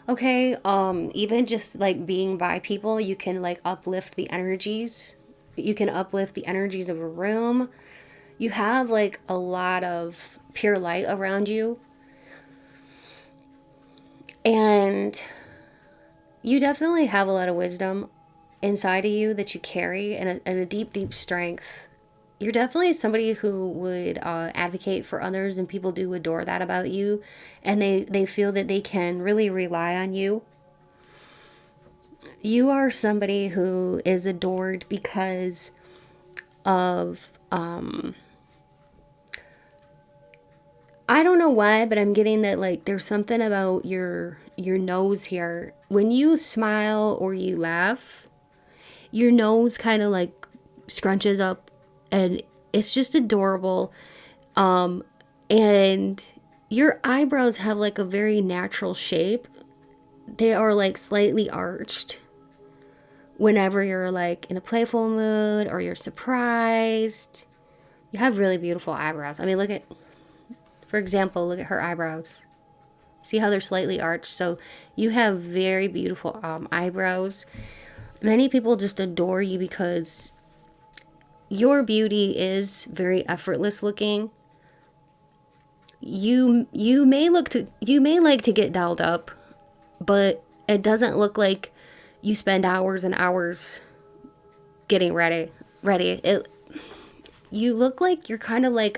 A: Okay, even just like being by people, you can like uplift the energies You can uplift the energies of a room. You have like a lot of pure light around you. And you definitely have a lot of wisdom inside of you that you carry, and a deep, deep strength. You're definitely somebody who would advocate for others, and people do adore that about you. And they feel that they can really rely on you. You are somebody who is adored because of, I don't know why, but I'm getting that like there's something about your nose here. When you smile or you laugh, your nose kind of like scrunches up, and it's just adorable. And your eyebrows have like a very natural shape. They are like slightly arched whenever you're like in a playful mood or you're surprised. You have really beautiful eyebrows. I mean, look at, for example, look at her eyebrows. See how they're slightly arched? So you have very beautiful eyebrows. Many people just adore you because your beauty is very effortless looking. You may like to get dolled up, but it doesn't look like you spend hours and hours getting ready. You look like you're kind of like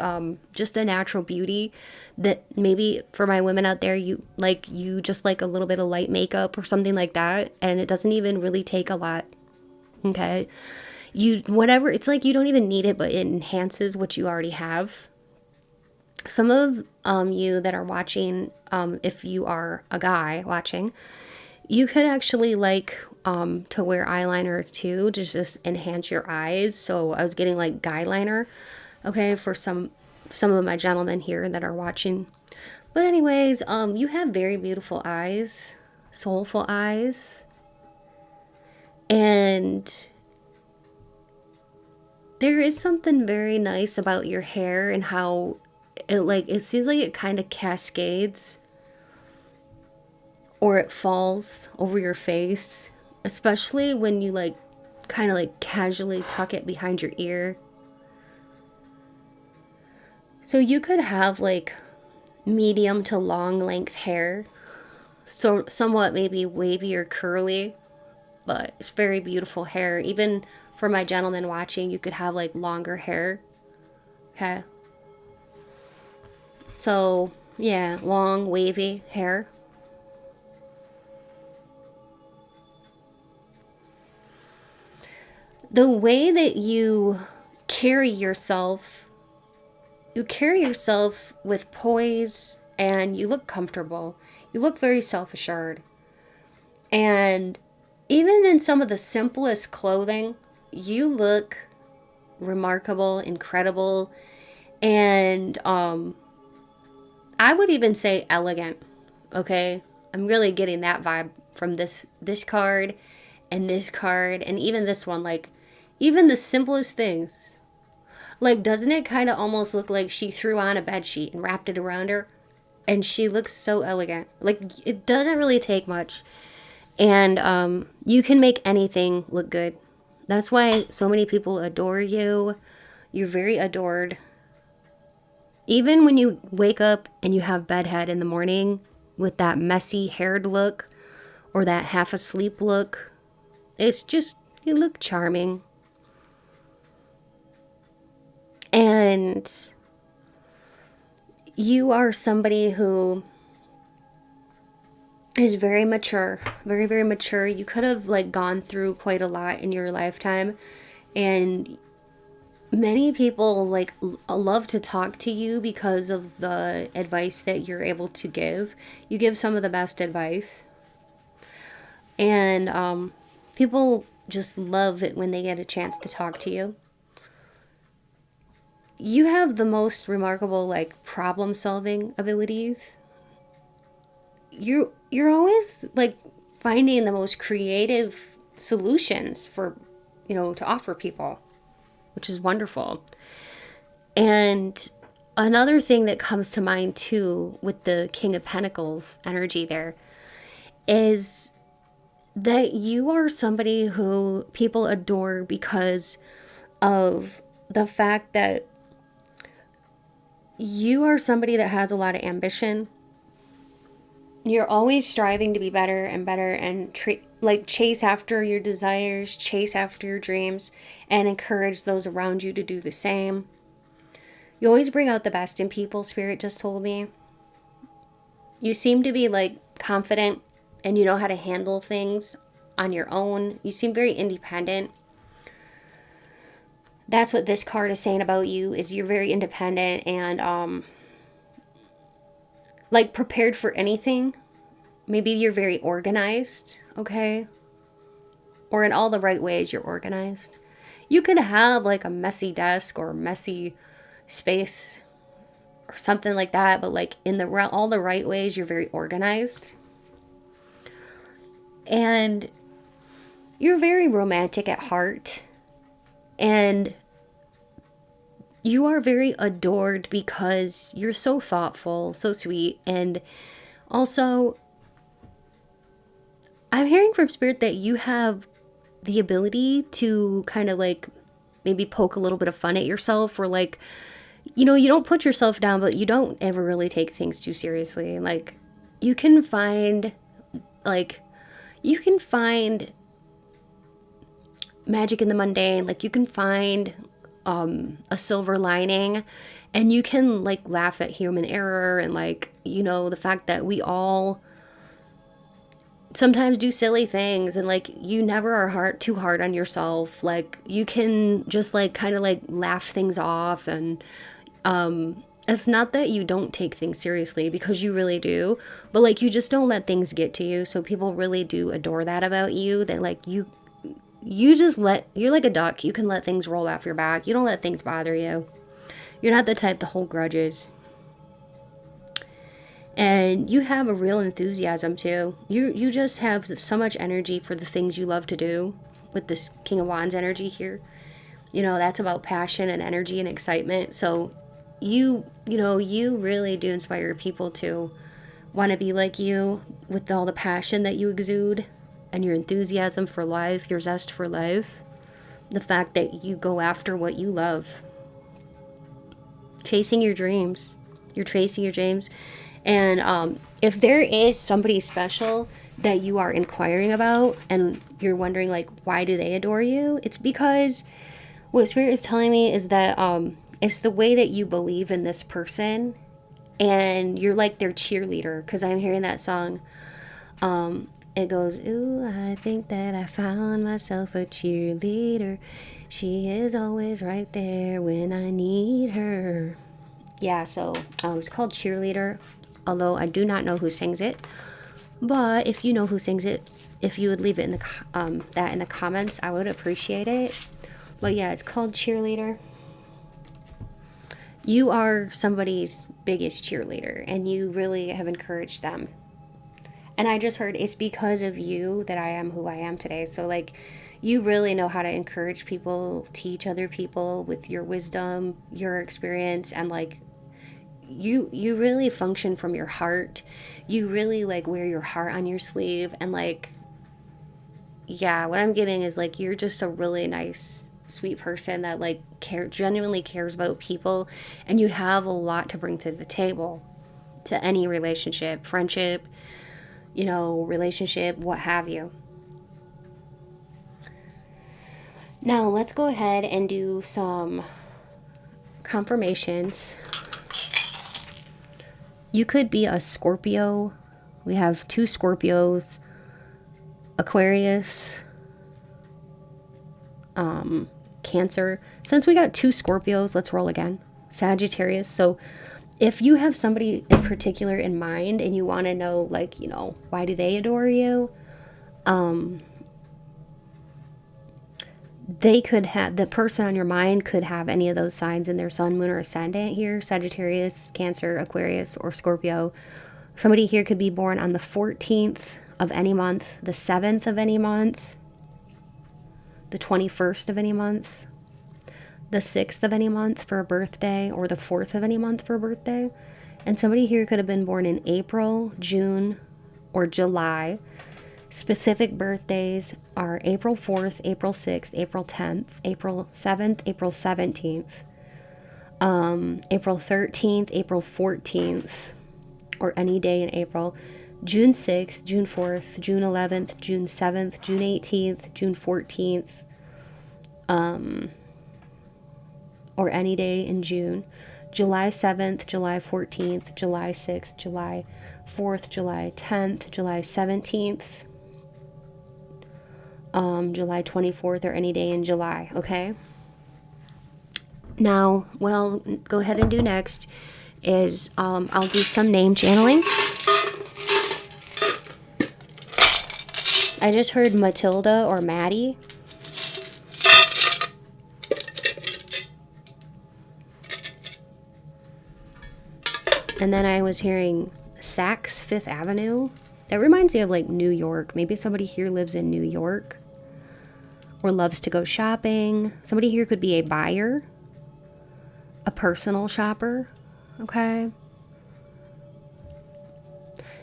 A: just a natural beauty that maybe for my women out there, you just like a little bit of light makeup or something like that, and it doesn't even really take a lot. Okay? Whatever, it's like you don't even need it, but it enhances what you already have. Some of you that are watching, if you are a guy watching, you could actually like to wear eyeliner too, to just enhance your eyes. So I was getting like guy liner, okay, for some of my gentlemen here that are watching. But anyways, you have very beautiful eyes, soulful eyes, and there is something very nice about your hair and how it seems like it kind of cascades or it falls over your face, especially when you like kind of like casually tuck it behind your ear. So you could have like medium to long length hair, so somewhat maybe wavy or curly, but it's very beautiful hair. Even for my gentlemen watching, you could have like longer hair. Okay. So yeah, long wavy hair. The way that you carry yourself with poise, and you look comfortable. You look very self-assured. And even in some of the simplest clothing, you look remarkable, incredible, and I would even say elegant. Okay? I'm really getting that vibe from this card and this card and even this one. Like, even the simplest things. Like, doesn't it kind of almost look like she threw on a bed sheet and wrapped it around her? And she looks so elegant. Like, it doesn't really take much. And you can make anything look good. That's why so many people adore you. You're very adored. Even when you wake up and you have bedhead in the morning with that messy haired look or that half asleep look, it's just, you look charming. And you are somebody who is very mature, very, very mature. You could have like gone through quite a lot in your lifetime, and many people like love to talk to you because of the advice that you're able to give. You give some of the best advice, and people just love it when they get a chance to talk to you. You have the most remarkable like problem solving abilities. You're always like finding the most creative solutions for, to offer people, which is wonderful. And another thing that comes to mind too with the King of Pentacles energy there is that you are somebody who people adore because of the fact that you are somebody that has a lot of ambition. You're always striving to be better and better, and chase after your desires, chase after your dreams, and encourage those around you to do the same. You always bring out the best in people, Spirit just told me. You seem to be like confident, and you know how to handle things on your own. You seem very independent. That's what this card is saying about you, is you're very independent and like prepared for anything. Maybe you're very organized, okay? Or in all the right ways you're organized. You could have like a messy desk or a messy space or something like that, but like in all the right ways you're very organized. And you're very romantic at heart. And you are very adored because you're so thoughtful, so sweet. And also, I'm hearing from Spirit that you have the ability to kind of like maybe poke a little bit of fun at yourself, or like, you know, you don't put yourself down, but you don't ever really take things too seriously. Like, you can find magic in the mundane. Like, you can find a silver lining, and you can like laugh at human error, and like, you know, the fact that we all sometimes do silly things, and like, you never are too hard on yourself. Like, you can just like kind of like laugh things off, and it's not that you don't take things seriously, because you really do, but like, you just don't let things get to you. So people really do adore that about you, that like you're like a duck. You can let things roll off your back. You don't let things bother you. You're not the type to hold grudges. And you have a real enthusiasm too. You just have so much energy for the things you love to do with this King of Wands energy here. You know, that's about passion and energy and excitement. So you really do inspire people to want to be like you, with all the passion that you exude and your enthusiasm for life, your zest for life. The fact that you go after what you love. Chasing your dreams. You're chasing your dreams. And if there is somebody special that you are inquiring about, and you're wondering like, why do they adore you? It's because what Spirit is telling me is that it's the way that you believe in this person, and you're like their cheerleader. Because I'm hearing that song. It goes, ooh, I think that I found myself a cheerleader. She is always right there when I need her. Yeah, so it's called Cheerleader, although I do not know who sings it. But if you know who sings it, if you would leave it in the comments, I would appreciate it. But yeah, it's called Cheerleader. You are somebody's biggest cheerleader, and you really have encouraged them. And I just heard it's because of you that I am who I am today. So like, you really know how to encourage people, teach other people with your wisdom, your experience, and like, you really function from your heart. You really like wear your heart on your sleeve, and like, yeah, what I'm getting is like, you're just a really nice, sweet person that like genuinely cares about people, and you have a lot to bring to the table, to any relationship, friendship, you know, relationship, what have you. Now let's go ahead and do some confirmations. You could be a Scorpio. We have 2 Scorpios, Aquarius, Cancer. Since we got 2 Scorpios, let's roll again. Sagittarius. So if you have somebody in particular in mind, and you want to know, like, you know, why do they adore you? They could have, the person on your mind could have any of those signs in their sun, moon, or ascendant here. Sagittarius, Cancer, Aquarius, or Scorpio. Somebody here could be born on the 14th of any month, the 7th of any month, the 21st of any month, the 6th of any month for a birthday, or the 4th of any month for a birthday. And somebody here could have been born in April, June, or July. Specific birthdays are April 4th, April 6th, April 10th, April 7th, April 17th, April 13th, April 14th, or any day in April, June 6th, June 4th, June 11th, June 7th, June 18th, June 14th, or any day in June, July 7th, July 14th, July 6th, July 4th, July 10th, July 17th, July 24th, or any day in July, okay? Now, what I'll go ahead and do next is I'll do some name channeling. I just heard Matilda or Maddie. And then I was hearing Saks Fifth Avenue. That reminds me of like New York. Maybe somebody here lives in New York or loves to go shopping. Somebody here could be a buyer, a personal shopper, okay?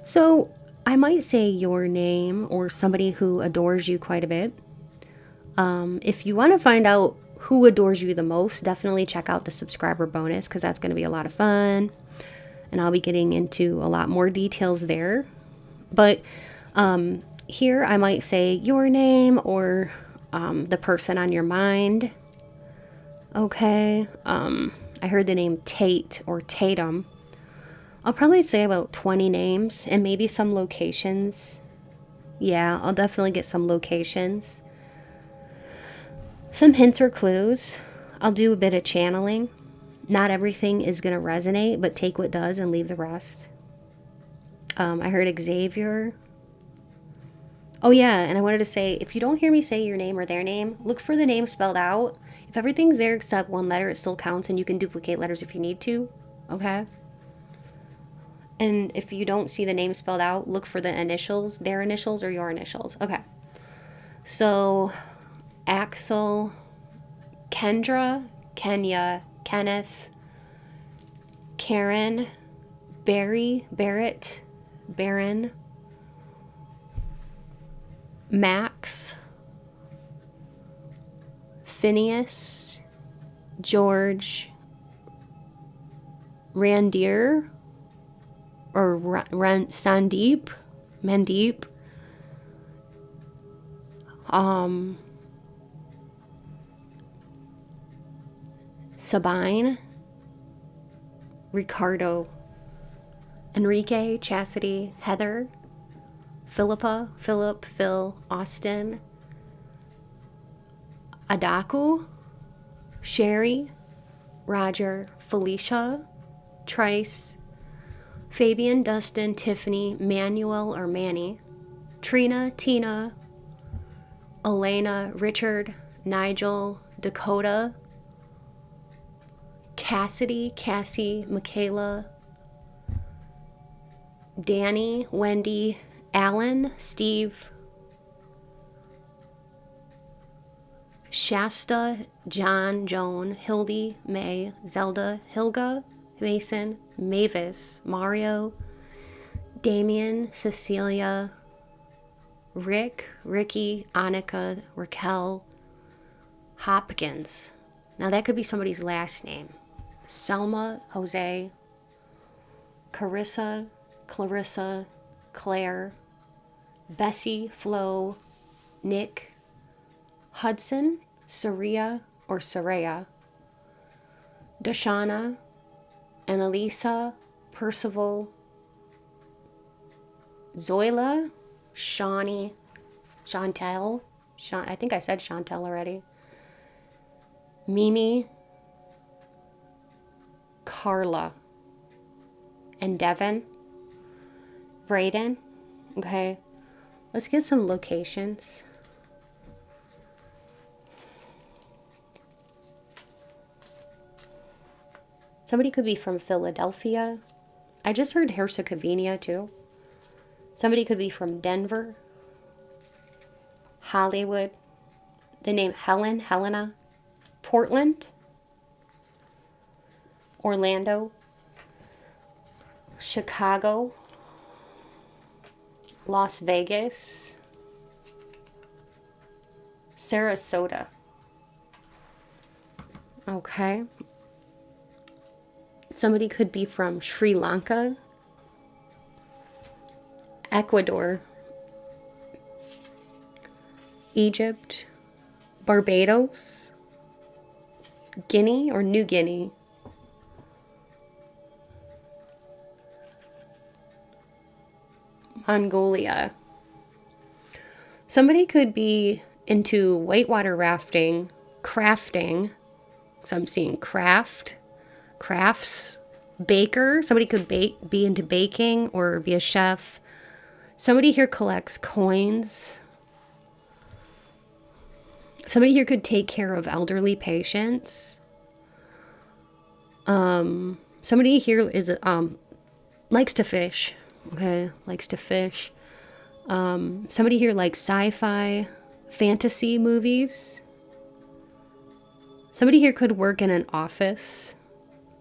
A: So I might say your name or somebody who adores you quite a bit. If you want to find out who adores you the most, definitely check out the subscriber bonus because that's going to be a lot of fun. And I'll be getting into a lot more details there. But here I might say your name or the person on your mind. Okay. I heard the name Tate or Tatum. I'll probably say about 20 names and maybe some locations. Yeah, I'll definitely get some locations. Some hints or clues. I'll do a bit of channeling. Not everything is going to resonate, but take what does and leave the rest. I heard Xavier. Oh yeah, and I wanted to say, if you don't hear me say your name or their name, look for the name spelled out. If everything's there except one letter, it still counts, and you can duplicate letters if you need to, okay? And if you don't see the name spelled out, look for the initials, their initials or your initials. Okay. So, Axel, Kendra, Kenya, Kenneth, Karen, Barry, Barrett, Baron, Max, Phineas, George, Randir, or Sandeep, Mandeep, Sabine, Ricardo, Enrique, Chastity, Heather, Philippa, Philip, Phil, Austin, Adaku, Sherry, Roger, Felicia, Trice, Fabian, Dustin, Tiffany, Manuel or Manny, Trina, Tina, Elena, Richard, Nigel, Dakota, Cassidy, Cassie, Michaela, Danny, Wendy, Alan, Steve, Shasta, John, Joan, Hildy, May, Zelda, Hilga, Mason, Mavis, Mario, Damien, Cecilia, Rick, Ricky, Annika, Raquel, Hopkins. Now that could be somebody's last name. Selma, Jose, Carissa, Clarissa, Claire, Bessie, Flo, Nick, Hudson, Saria or Saraya, Dashana, Annalisa, Percival, Zoila, Shawnee, Chantel, I think I said Chantel already, Mimi, Carla, and Devin, Brayden. Okay, let's get some locations. Somebody could be from Philadelphia. I just heard Herzegovina too. Somebody could be from Denver, Hollywood, the name Helen, Helena, Portland, Orlando, Chicago, Las Vegas, Sarasota. Okay. Somebody could be from Sri Lanka, Ecuador, Egypt, Barbados, Guinea or New Guinea, Mongolia. Somebody could be into whitewater rafting, crafting. So I'm seeing crafts, baker. Somebody could be into baking or be a chef. Somebody here collects coins. Somebody here could take care of elderly patients. Somebody here is likes to fish. Okay, likes to fish. Somebody here likes sci-fi, fantasy movies. Somebody here could work in an office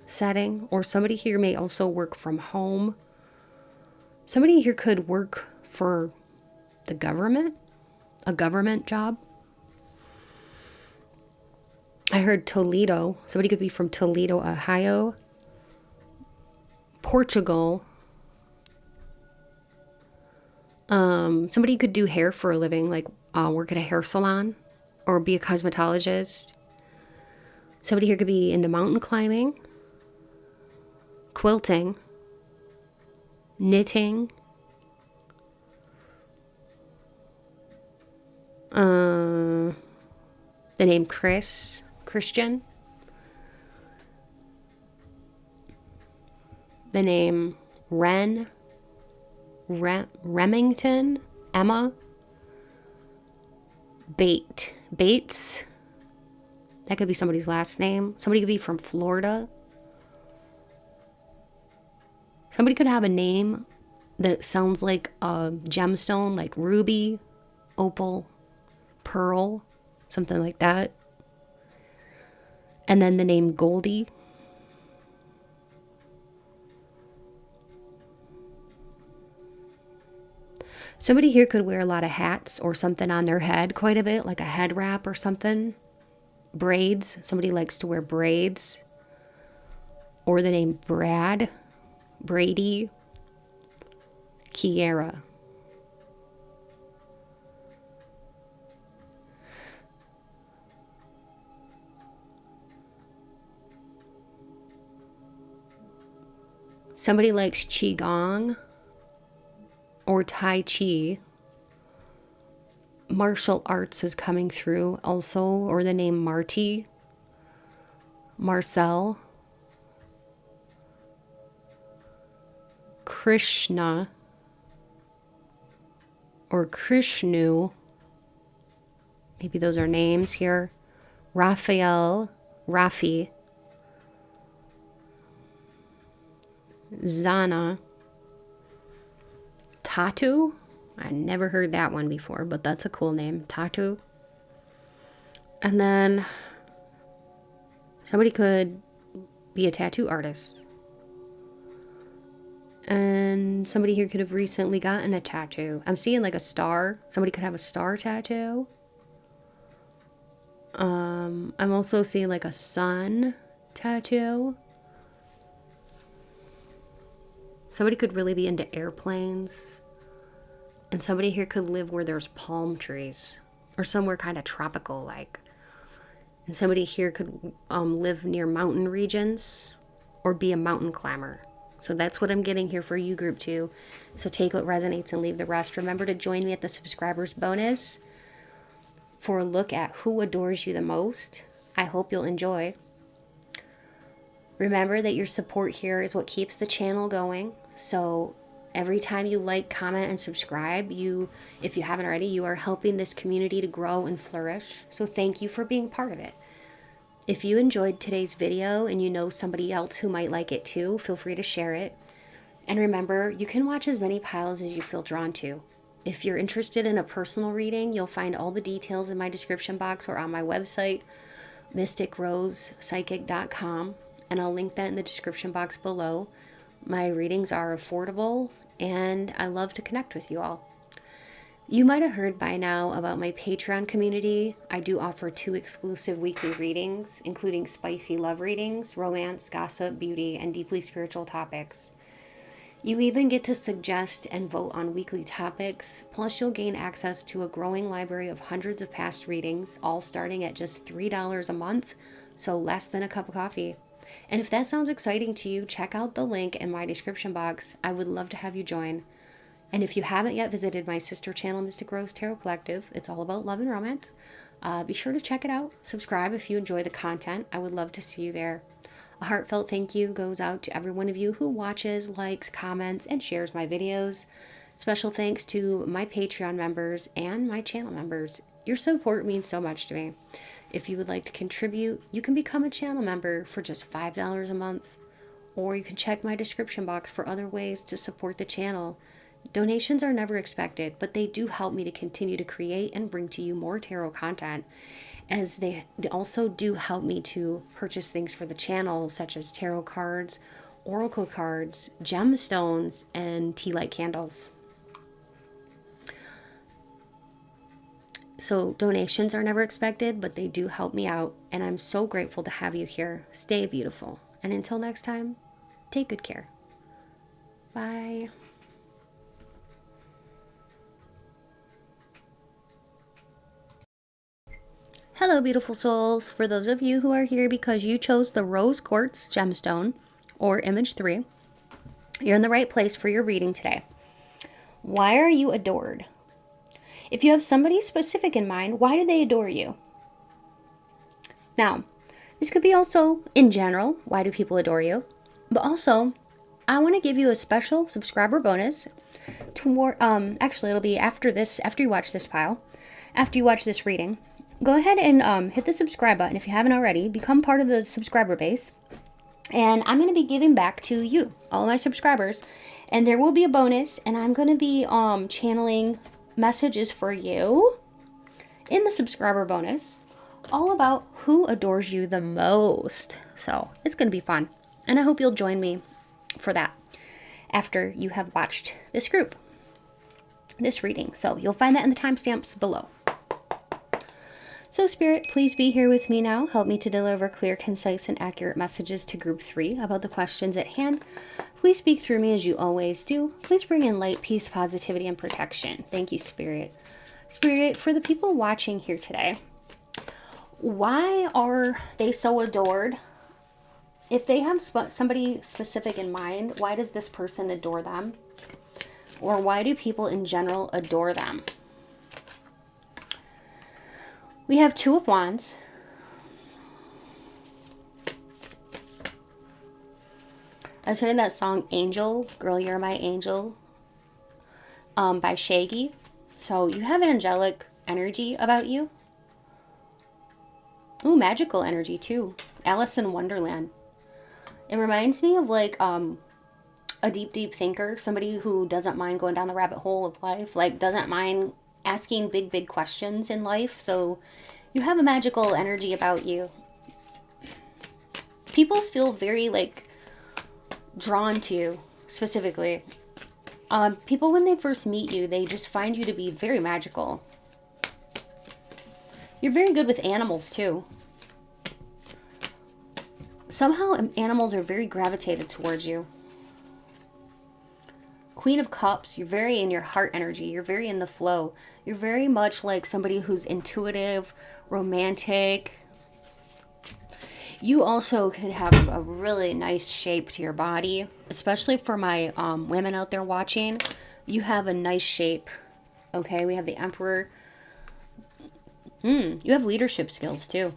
A: setting, or somebody here may also work from home. Somebody here could work for the government, a government job. I heard Toledo. Somebody could be from Toledo, Ohio, Portugal. Somebody could do hair for a living, like work at a hair salon or be a cosmetologist. Somebody here could be into mountain climbing, quilting, knitting, the name Christian, the name Remington, Emma, Bates. That could be somebody's last name. Somebody could be from Florida. Somebody could have a name that sounds like a gemstone, like ruby, opal, pearl, something like that. And then the name Goldie. Somebody here could wear a lot of hats or something on their head quite a bit, like a head wrap or something. Braids. Somebody likes to wear braids. Or the name Brad, Brady, Kiera. Somebody likes Qigong or Tai Chi. Martial arts is coming through also, or the name Marty, Marcel, Krishna, or Krishnu. Maybe those are names here. Raphael, Rafi, Zana, Tatu. I never heard that one before, but that's a cool name, Tatu. And then somebody could be a tattoo artist. And somebody here could have recently gotten a tattoo. I'm seeing like a star. Somebody could have a star tattoo. I'm also seeing like a sun tattoo. Somebody could really be into airplanes. And somebody here could live where there's palm trees or somewhere kind of tropical like. And somebody here could live near mountain regions or be a mountain climber. So that's what I'm getting here for you, group 2. So take what resonates and leave the rest. Remember to join me at the subscribers bonus for a look at who adores you the most. I hope you'll enjoy. Remember that your support here is what keeps the channel going. So every time you like, comment, and subscribe, if you haven't already, you are helping this community to grow and flourish. So thank you for being part of it. If you enjoyed today's video and you know somebody else who might like it too, feel free to share it. And remember, you can watch as many piles as you feel drawn to. If you're interested in a personal reading, you'll find all the details in my description box or on my website, mysticrosepsychic.com, and I'll link that in the description box below. My readings are affordable, and I love to connect with you all. You might have heard by now about my Patreon community. I do offer 2 exclusive weekly readings, including spicy love readings, romance, gossip, beauty, and deeply spiritual topics. You even get to suggest and vote on weekly topics, plus you'll gain access to a growing library of hundreds of past readings, all starting at just $3 a month, so less than a cup of coffee. And if that sounds exciting to you, check out the link in my description box. I would love to have you join. And if you haven't yet visited my sister channel, Mystic Rose Tarot Collective, it's all about love and romance. Be sure to check it out. Subscribe if you enjoy the content. I would love to see you there. A heartfelt thank you goes out to every one of you who watches, likes, comments, and shares my videos. Special thanks to my Patreon members and my channel members. Your support means so much to me. If you would like to contribute, you can become a channel member for just $5 a month. Or you can check my description box for other ways to support the channel. Donations are never expected, but they do help me to continue to create and bring to you more tarot content, as they also do help me to purchase things for the channel, such as tarot cards, oracle cards, gemstones, and tea light candles. So donations are never expected, but they do help me out, and I'm so grateful to have you here. Stay beautiful, and until next time, take good care. Bye. Hello, beautiful souls. For those of you who are here because you chose the Rose Quartz Gemstone, or Image 3, you're in the right place for your reading today. Why are you adored? If you have somebody specific in mind, why do they adore you? Now, this could be also in general, why do people adore you? But also, I want to give you a special subscriber bonus to actually it'll be after you watch this pile, after you watch this reading. Go ahead and hit the subscribe button if you haven't already. Become part of the subscriber base. And I'm going to be giving back to you, all of my subscribers. And there will be a bonus. And I'm going to be channeling messages for you in the subscriber bonus. All about who adores you the most. So it's going to be fun. And I hope you'll join me for that after you have watched this reading. So you'll find that in the timestamps below. So Spirit, please be here with me now. Help me to deliver clear, concise, and accurate messages to Group 3 about the questions at hand. Please speak through me as you always do. Please bring in light, peace, positivity, and protection. Thank you, Spirit. Spirit, for the people watching here today, why are they so adored? If they have somebody specific in mind, why does this person adore them? Or why do people in general adore them? We have 2 of Wands. I was hearing that song Angel, Girl You're My Angel, by Shaggy. So you have an angelic energy about you. Ooh, magical energy too. Alice in Wonderland. It reminds me of like a deep thinker, somebody who doesn't mind going down the rabbit hole of life, like doesn't mind asking big questions in life. So you have a magical energy about you. People feel very like drawn to you specifically. People, when they first meet you, they just find you to be very magical. You're very good with animals too. Somehow animals are very gravitated towards you. Queen of Cups, you're very in your heart energy. You're very in the flow. You're very much like somebody who's intuitive, romantic. You also could have a really nice shape to your body, especially for my women out there watching. You have a nice shape. Okay, we have the Emperor. You have leadership skills too.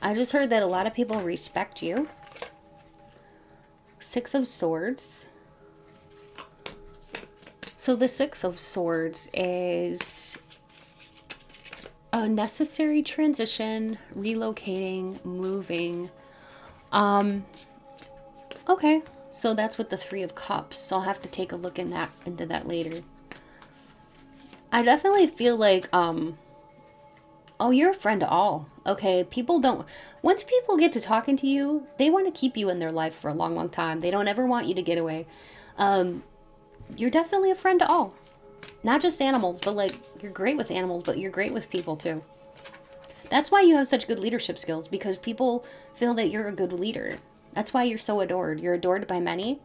A: I just heard that a lot of people respect you. 6 of Swords. So the 6 of Swords is a necessary transition, relocating, moving. Okay, so that's with the 3 of Cups. So I'll have to take a look into that later. I definitely feel like, oh, you're a friend to all. Okay, once people get to talking to you, they want to keep you in their life for a long time. They don't ever want you to get away. You're definitely a friend to all. Not just animals, but like, you're great with animals, but you're great with people too. That's why you have such good leadership skills, because people feel that you're a good leader. That's why you're so adored. You're adored by many.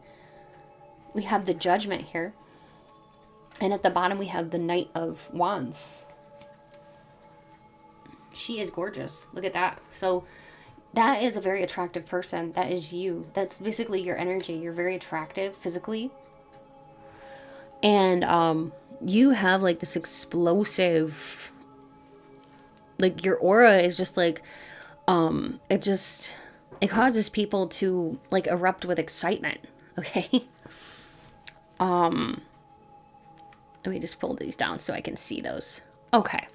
A: We have the Judgment here. And at the bottom we have the Knight of Wands. She is gorgeous. Look at that. So that is a very attractive person. That is you. That's basically your energy. You're very attractive physically. And you have like this explosive, like your aura is just like, it causes people to like erupt with excitement. Okay. Let me just pull these down so I can see those. Okay.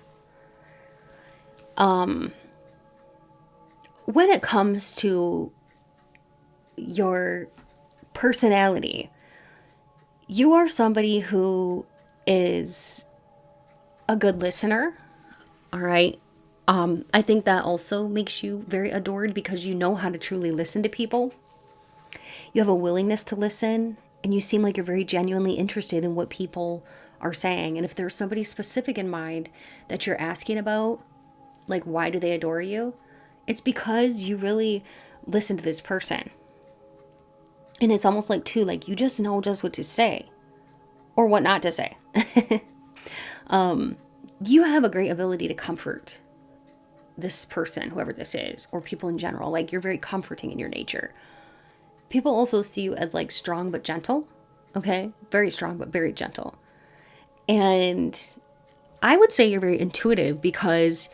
A: When it comes to your personality, you are somebody who is a good listener. All right. I think that also makes you very adored, because you know how to truly listen to people. You have a willingness to listen, and you seem like you're very genuinely interested in what people are saying. And if there's somebody specific in mind that you're asking about, like, why do they adore you? It's because you really listen to this person. And it's almost like, too, like, you just know just what to say or what not to say. You have a great ability to comfort this person, whoever this is, or people in general. Like, you're very comforting in your nature. People also see you as like strong but gentle. Okay, very strong but very gentle. And I would say you're very intuitive, because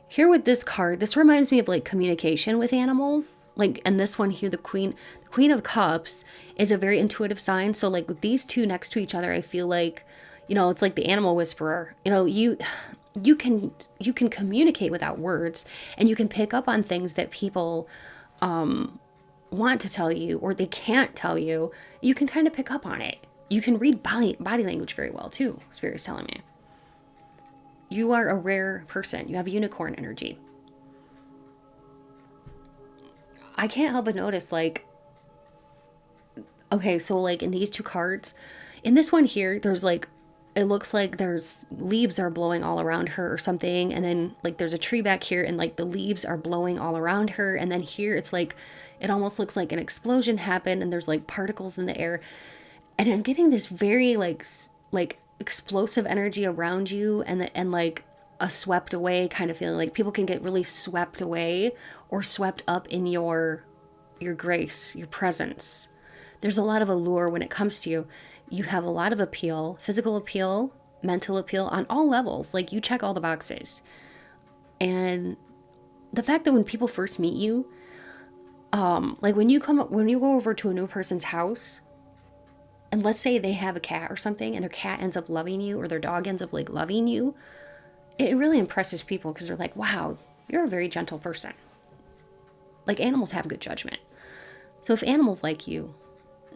A: here with this card, this reminds me of like communication with animals. Like, and this one here, the Queen of Cups, is a very intuitive sign. So like with these two next to each other, I feel like, you know, it's like the animal whisperer. You know, you can communicate without words, and you can pick up on things that people want to tell you, or they can't tell you. You can kind of pick up on it. You can read body language very well too, Spirit's telling me. You are a rare person. You have unicorn energy. I can't help but notice, like, okay, so like in these two cards, in this one here, there's like, it looks like there's leaves are blowing all around her or something. And then like there's a tree back here, and like the leaves are blowing all around her. And then here it's like, it almost looks like an explosion happened, and there's like particles in the air. And I'm getting this very like explosive energy around you, and like a swept away kind of feeling. Like people can get really swept away or swept up in your grace, your presence. There's a lot of allure when it comes to you. You have a lot of appeal, physical appeal, mental appeal on all levels. Like you check all the boxes. And the fact that when people first meet you, like when you go over to a new person's house, and let's say they have a cat or something, and their cat ends up loving you, or their dog ends up like loving you, it really impresses people, because they're like, wow, you're a very gentle person. Like animals have good judgment. So if animals like you,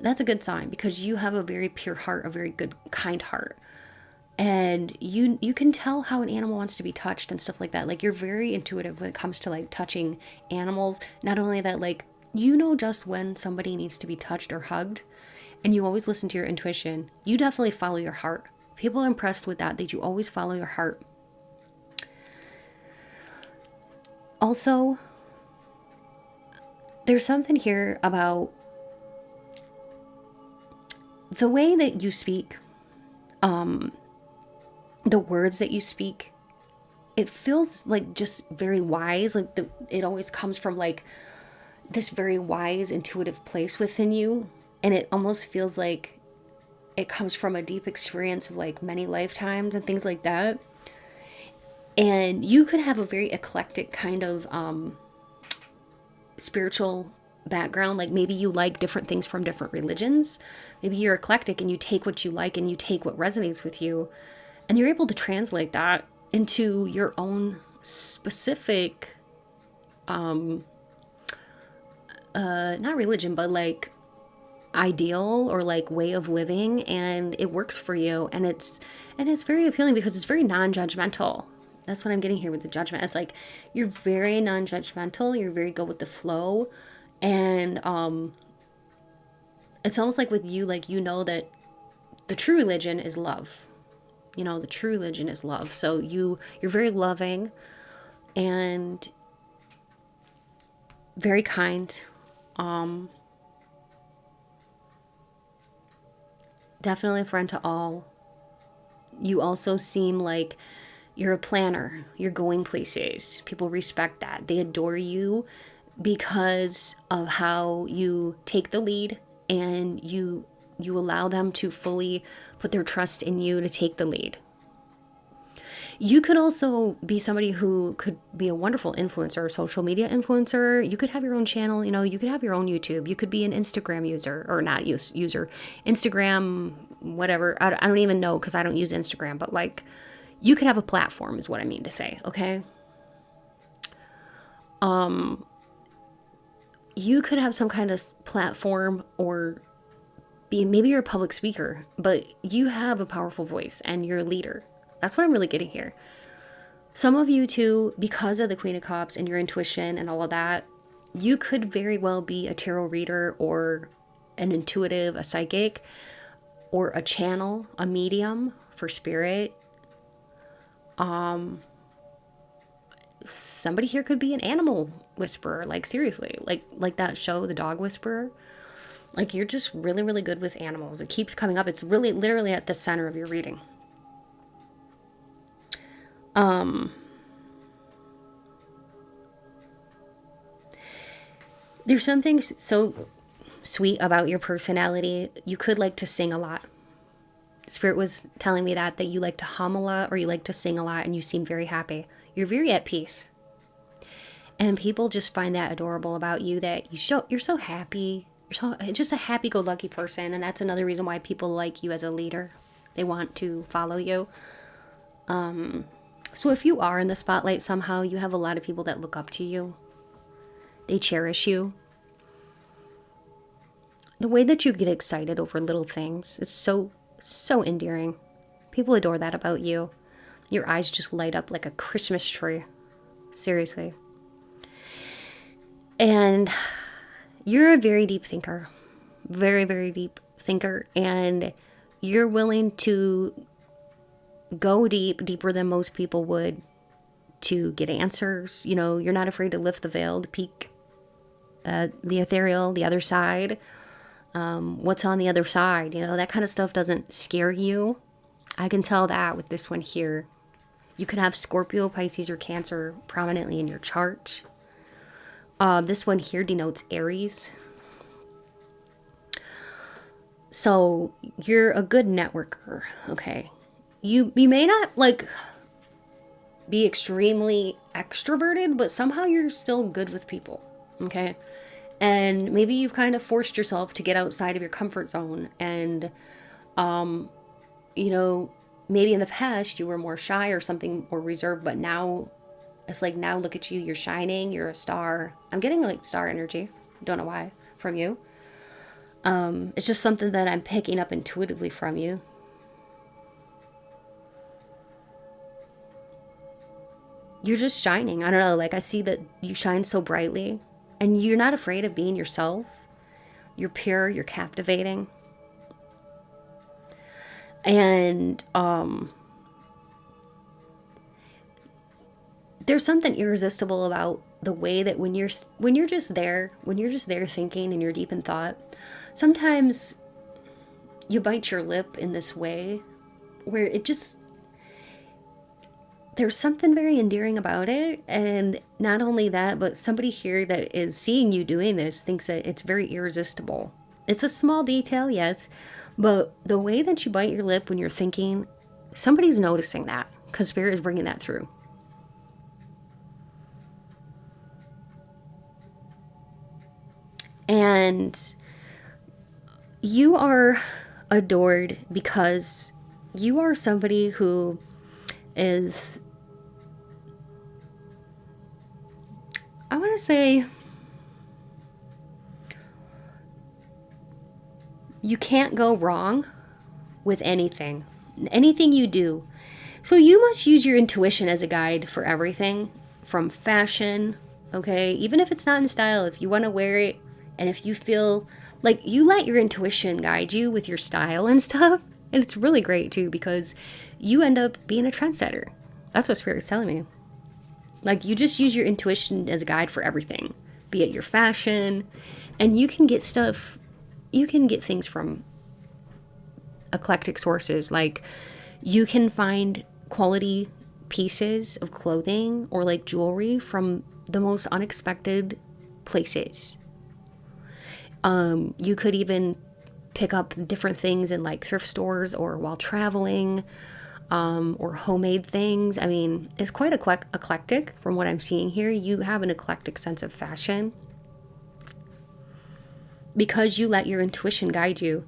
A: that's a good sign, because you have a very pure heart, a very good, kind heart. And you can tell how an animal wants to be touched and stuff like that. Like you're very intuitive when it comes to like touching animals. Not only that, like, you know just when somebody needs to be touched or hugged, and you always listen to your intuition. You definitely follow your heart. People are impressed with that you always follow your heart. Also, there's something here about the way that you speak, the words that you speak. It feels like just very wise. Like it always comes from like this very wise, intuitive place within you. And it almost feels like it comes from a deep experience of like many lifetimes and things like that. And you could have a very eclectic kind of spiritual background. Like maybe you like different things from different religions. Maybe you're eclectic and you take what you like and you take what resonates with you, and you're able to translate that into your own specific not religion, but like ideal or like way of living, and it works for you. And it's very appealing because it's very non-judgmental. That's what I'm getting here with the judgment. It's like you're very non-judgmental, you're very good with the flow. And it's almost like with you, like, you know that the true religion is love. You know, the true religion is love. So you're very loving and very kind. Definitely a friend to all. You also seem like you're a planner. You're going places. People respect that. They adore you because of how you take the lead, and you allow them to fully put their trust in you to take the lead. You could also be somebody who could be a wonderful influencer, social media influencer. You could have your own channel, you know, you could have your own YouTube. You could be an Instagram user, or not user, Instagram, whatever. I don't even know, because I don't use Instagram, but like, you could have a platform is what I mean to say, okay? You could have some kind of platform, or maybe you're a public speaker, but you have a powerful voice and you're a leader. That's what I'm really getting here. Some of you too, because of the Queen of Cups and your intuition and all of that, you could very well be a tarot reader, or an intuitive, a psychic, or a channel, a medium for spirit. Somebody here could be an animal whisperer, like seriously, like that show, The Dog Whisperer. Like, you're just really, really good with animals. It keeps coming up. It's really literally at the center of your reading. There's something so sweet about your personality. You could like to sing a lot. Spirit was telling me that you like to hum a lot, or you like to sing a lot, and you seem very happy. You're very at peace. And people just find that adorable about you, that you're so happy. You're just a happy-go-lucky person, and that's another reason why people like you as a leader. They want to follow you. So if you are in the spotlight somehow, you have a lot of people that look up to you. They cherish you. The way that you get excited over little things, it's so endearing. People adore that about you. Your eyes just light up like a Christmas tree. Seriously. And you're a very deep thinker. Very, very deep thinker. And you're willing to go deeper than most people would, to get answers. You know, you're not afraid to lift the veil, to peek at the ethereal, the other side. What's on the other side, you know, that kind of stuff doesn't scare you. I can tell that with this one here. You could have Scorpio, Pisces, or Cancer prominently in your chart. This one here denotes Aries. So you're a good networker, okay? You may not like be extremely extroverted, but somehow you're still good with people, okay? And maybe you've kind of forced yourself to get outside of your comfort zone. And, you know, maybe in the past you were more shy or something, or reserved, but now it's like, now look at you, you're shining, you're a star. I'm getting like star energy. Don't know why from you. It's just something that I'm picking up intuitively from you. You're just shining. I don't know, like I see that you shine so brightly, and you're not afraid of being yourself. You're pure, you're captivating. And there's something irresistible about the way that when you're just there thinking, and you're deep in thought, sometimes you bite your lip in this way where it just, there's something very endearing about it. And not only that, but somebody here that is seeing you doing this thinks that it's very irresistible. It's a small detail, yes, but the way that you bite your lip when you're thinking, somebody's noticing that, because Spirit is bringing that through. And you are adored because you are somebody who is, I want to say, you can't go wrong with anything you do. So you must use your intuition as a guide for everything, from fashion, okay? Even if it's not in style, if you want to wear it, and if you feel like you let your intuition guide you with your style and stuff, And it's really great too, because you end up being a trendsetter. That's what Spirit's telling me. Like, you just use your intuition as a guide for everything, be it your fashion, and you can get things from eclectic sources. Like, you can find quality pieces of clothing or like jewelry from the most unexpected places. You could even pick up different things in like thrift stores or while traveling, or homemade things. I mean, it's quite eclectic from what I'm seeing here. You have an eclectic sense of fashion because you let your intuition guide you.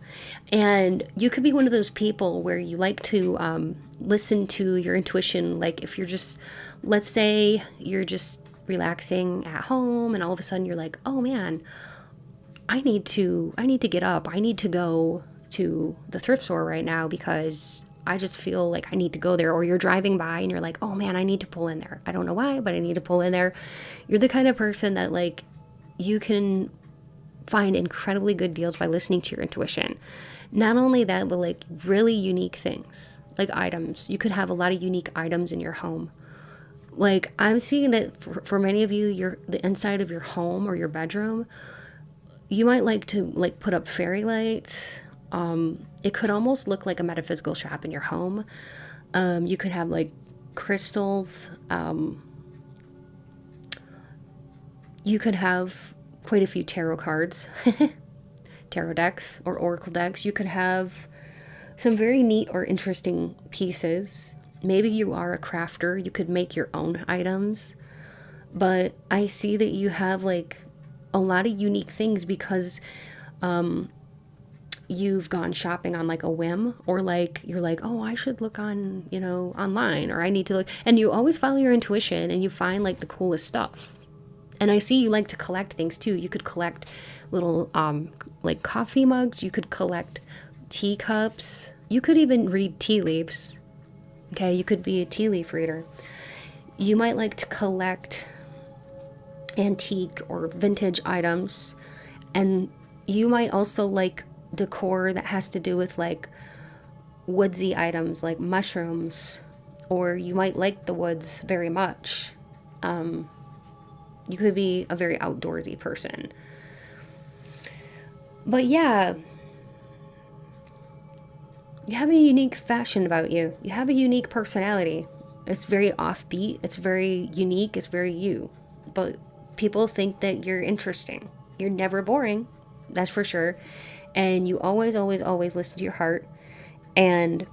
A: And you could be one of those people where you like to listen to your intuition. Like, if you're just, let's say you're just relaxing at home and all of a sudden you're like, oh man, I need to get up. I need to go to the thrift store right now because I just feel like I need to go there. Or you're driving by and you're like, oh man, I need to pull in there. I don't know why, but I need to pull in there. You're the kind of person that, like, you can find incredibly good deals by listening to your intuition. Not only that, but like really unique things, like items. You could have a lot of unique items in your home. Like, I'm seeing that for many of you, the inside of your home or your bedroom, you might like to like put up fairy lights. It could almost look like a metaphysical shop in your home. You could have like crystals. You could have quite a few tarot cards, tarot decks or oracle decks. You could have some very neat or interesting pieces. Maybe you are a crafter. You could make your own items. But I see that you have like a lot of unique things because you've gone shopping on like a whim, or like you're like, oh, I should look on, online, or I need to look. And you always follow your intuition and you find like the coolest stuff. And I see you like to collect things too. You could collect little like coffee mugs. You could collect teacups. You could even read tea leaves. Okay, you could be a tea leaf reader. You might like to collect antique or vintage items. And you might also like decor that has to do with like woodsy items like mushrooms, or you might like the woods very much. You could be a very outdoorsy person. But yeah, you have a unique fashion about you. You have a unique personality. It's very offbeat. It's very unique. It's very you. But people think that you're interesting. You're never boring. That's for sure. And you always, always, always listen to your heart. And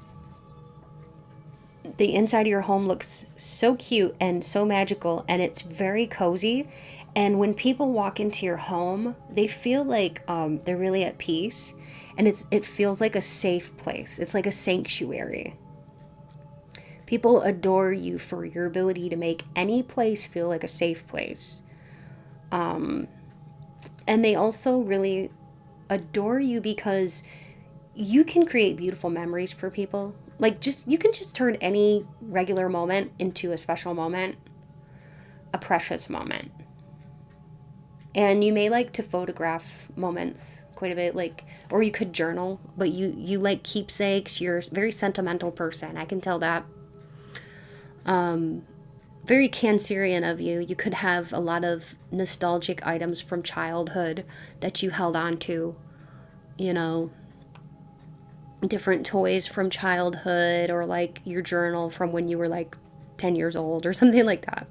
A: the inside of your home looks so cute and so magical, and it's very cozy. And when people walk into your home, they feel like they're really at peace, and it feels like a safe place. It's like a sanctuary. People adore you for your ability to make any place feel like a safe place. And they also really adore you because you can create beautiful memories for people. Like, you can just turn any regular moment into a special moment, a precious moment. And you may like to photograph moments quite a bit, like, or you could journal, but you like keepsakes. You're a very sentimental person. I can tell that. Very Cancerian of you. You could have a lot of nostalgic items from childhood that you held on to, different toys from childhood, or like your journal from when you were like 10 years old or something like that.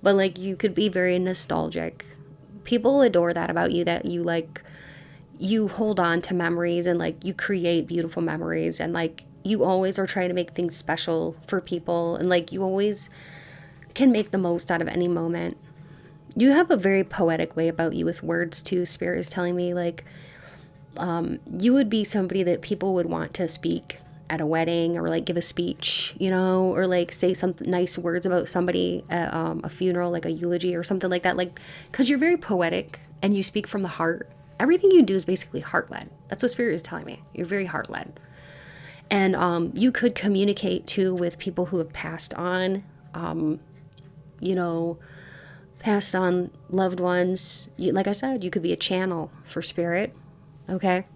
A: But like, you could be very nostalgic. People adore that about you, that you hold on to memories and like you create beautiful memories, and like you always are trying to make things special for people, and like you always can make the most out of any moment. You have a very poetic way about you with words too. Spirit is telling me like you would be somebody that people would want to speak at a wedding, or like give a speech, or like say some nice words about somebody at a funeral, like a eulogy or something like that. Like, because you're very poetic and you speak from the heart. Everything you do is basically heart-led. That's what Spirit is telling me. You're very heart-led. And you could communicate too with people who have passed on, passed on loved ones. Like I said, you could be a channel for Spirit. Okay.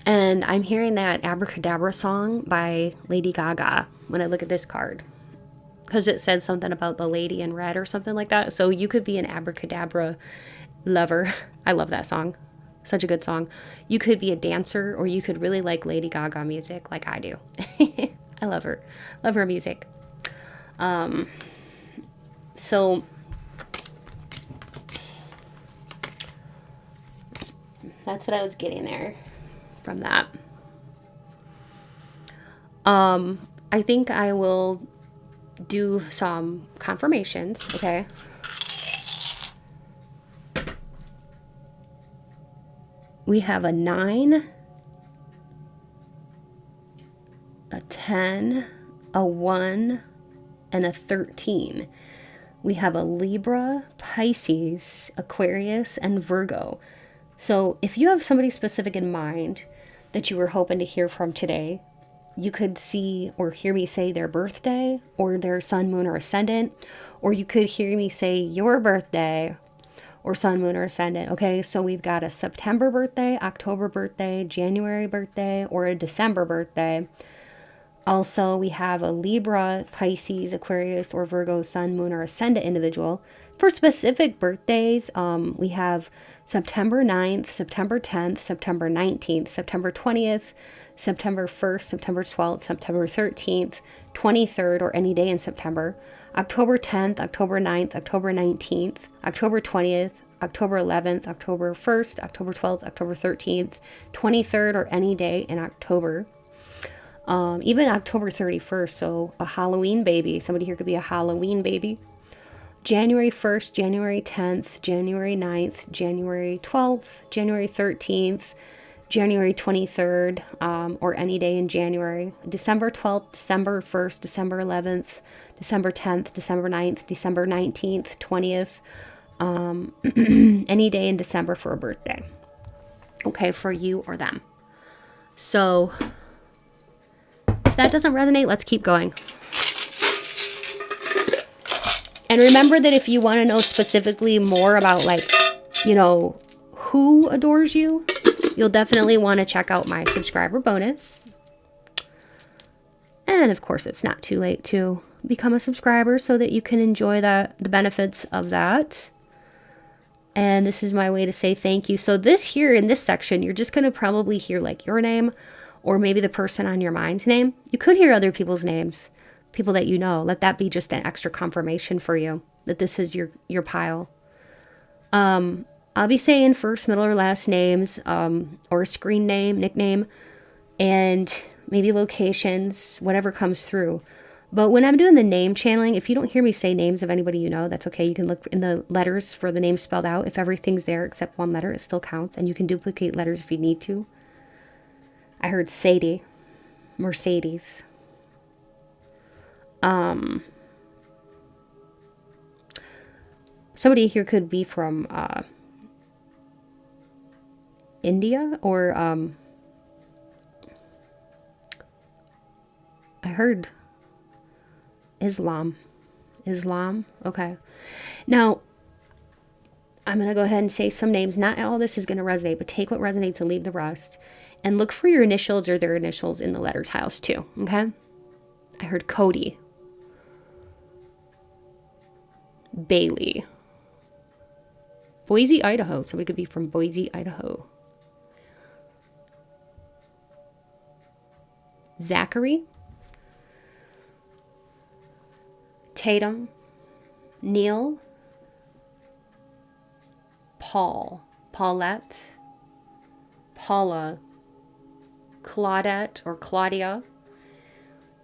A: And I'm hearing that Abracadabra song by Lady Gaga when I look at this card. Because it said something about the lady in red or something like that. So you could be an abracadabra lover. I love that song. Such a good song. You could be a dancer, or you could really like Lady Gaga music like I do. I love her. Love her music. So that's what I was getting there from that. I think I will do some confirmations, okay? We have a 9, a 10, a 1, and a 13. We have a Libra, Pisces, Aquarius, and Virgo. So if you have somebody specific in mind that you were hoping to hear from today, you could see or hear me say their birthday or their sun, moon, or ascendant, or you could hear me say your birthday or sun, moon, or ascendant. Okay, so we've got a September birthday, October birthday, January birthday, or a December birthday. Also, we have a Libra, Pisces, Aquarius, or Virgo, sun, moon, or ascendant individual. For specific birthdays, we have September 9th, September 10th, September 19th, September 20th, September 1st, September 12th, September 13th, 23rd, or any day in September, October 10th, October 9th, October 19th, October 20th, October 11th, October 1st, October 12th, October 13th, 23rd, or any day in October. Even October 31st, so a Halloween baby. Somebody here could be a Halloween baby. January 1st, January 10th, January 9th, January 12th, January 13th, January 23rd, or any day in January. December 12th, December 1st, December 11th, December 10th, December 9th, December 19th, 20th, any day in December for a birthday. Okay, for you or them. So if that doesn't resonate, let's keep going. And remember that if you want to know specifically more about, like, you know, who adores you, you'll definitely want to check out my subscriber bonus. And of course, it's not too late to become a subscriber so that you can enjoy the benefits of that. And this is my way to say thank you. So this here in this section, you're just going to probably hear like your name or maybe the person on your mind's name. You could hear other people's names, people that you know. Let that be just an extra confirmation for you that this is your pile. I'll be saying first, middle, or last names, or a screen name, nickname, and maybe locations, whatever comes through. But when I'm doing the name channeling, if you don't hear me say names of anybody you know, that's okay. You can look in the letters for the name spelled out. If everything's there except one letter, it still counts. And you can duplicate letters if you need to. I heard Sadie, Mercedes. Somebody here could be from India, or I heard Islam. Okay. Now, I'm going to go ahead and say some names. Not all this is going to resonate, but take what resonates and leave the rest. And look for your initials or their initials in the letter tiles too, okay? I heard Cody. Bailey. Boise, Idaho. Somebody could be from Boise, Idaho. Zachary. Tatum. Neil. Paul. Paulette. Paula. Claudette or Claudia.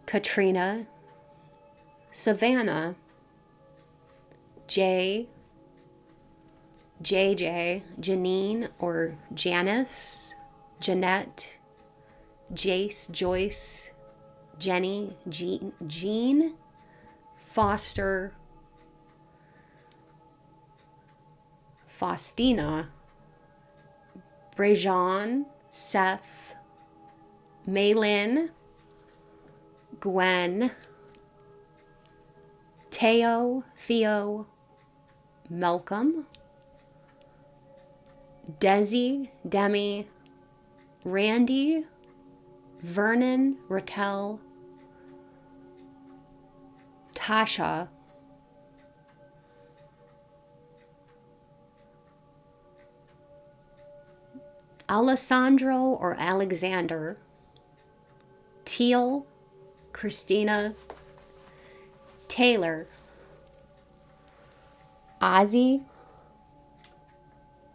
A: Katrina. Savannah. Jay. JJ, Janine or Janice, Jeanette, Jace, Joyce, Jenny, Jean, Foster, Faustina, Brejan, Seth, Maylin, Gwen, Teo, Theo, Malcolm, Desi, Demi, Randy, Vernon, Raquel, Tasha, Alessandro or Alexander, Teal, Christina, Taylor, Ozzy,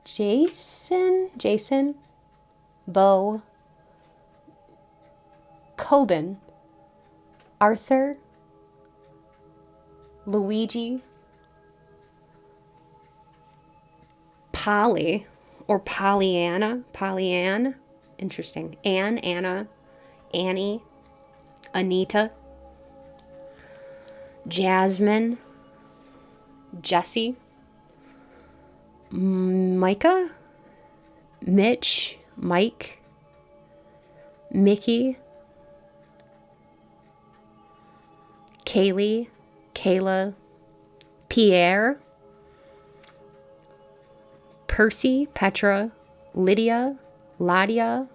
A: Jason, Bo, Coben, Arthur, Luigi, Polly or Pollyanne, interesting, Anna, Annie, Anita, Jasmine, Jesse, Micah, Mitch, Mike, Mickey, Kaylee, Kayla, Pierre, Percy, Petra, Lydia, Ladia,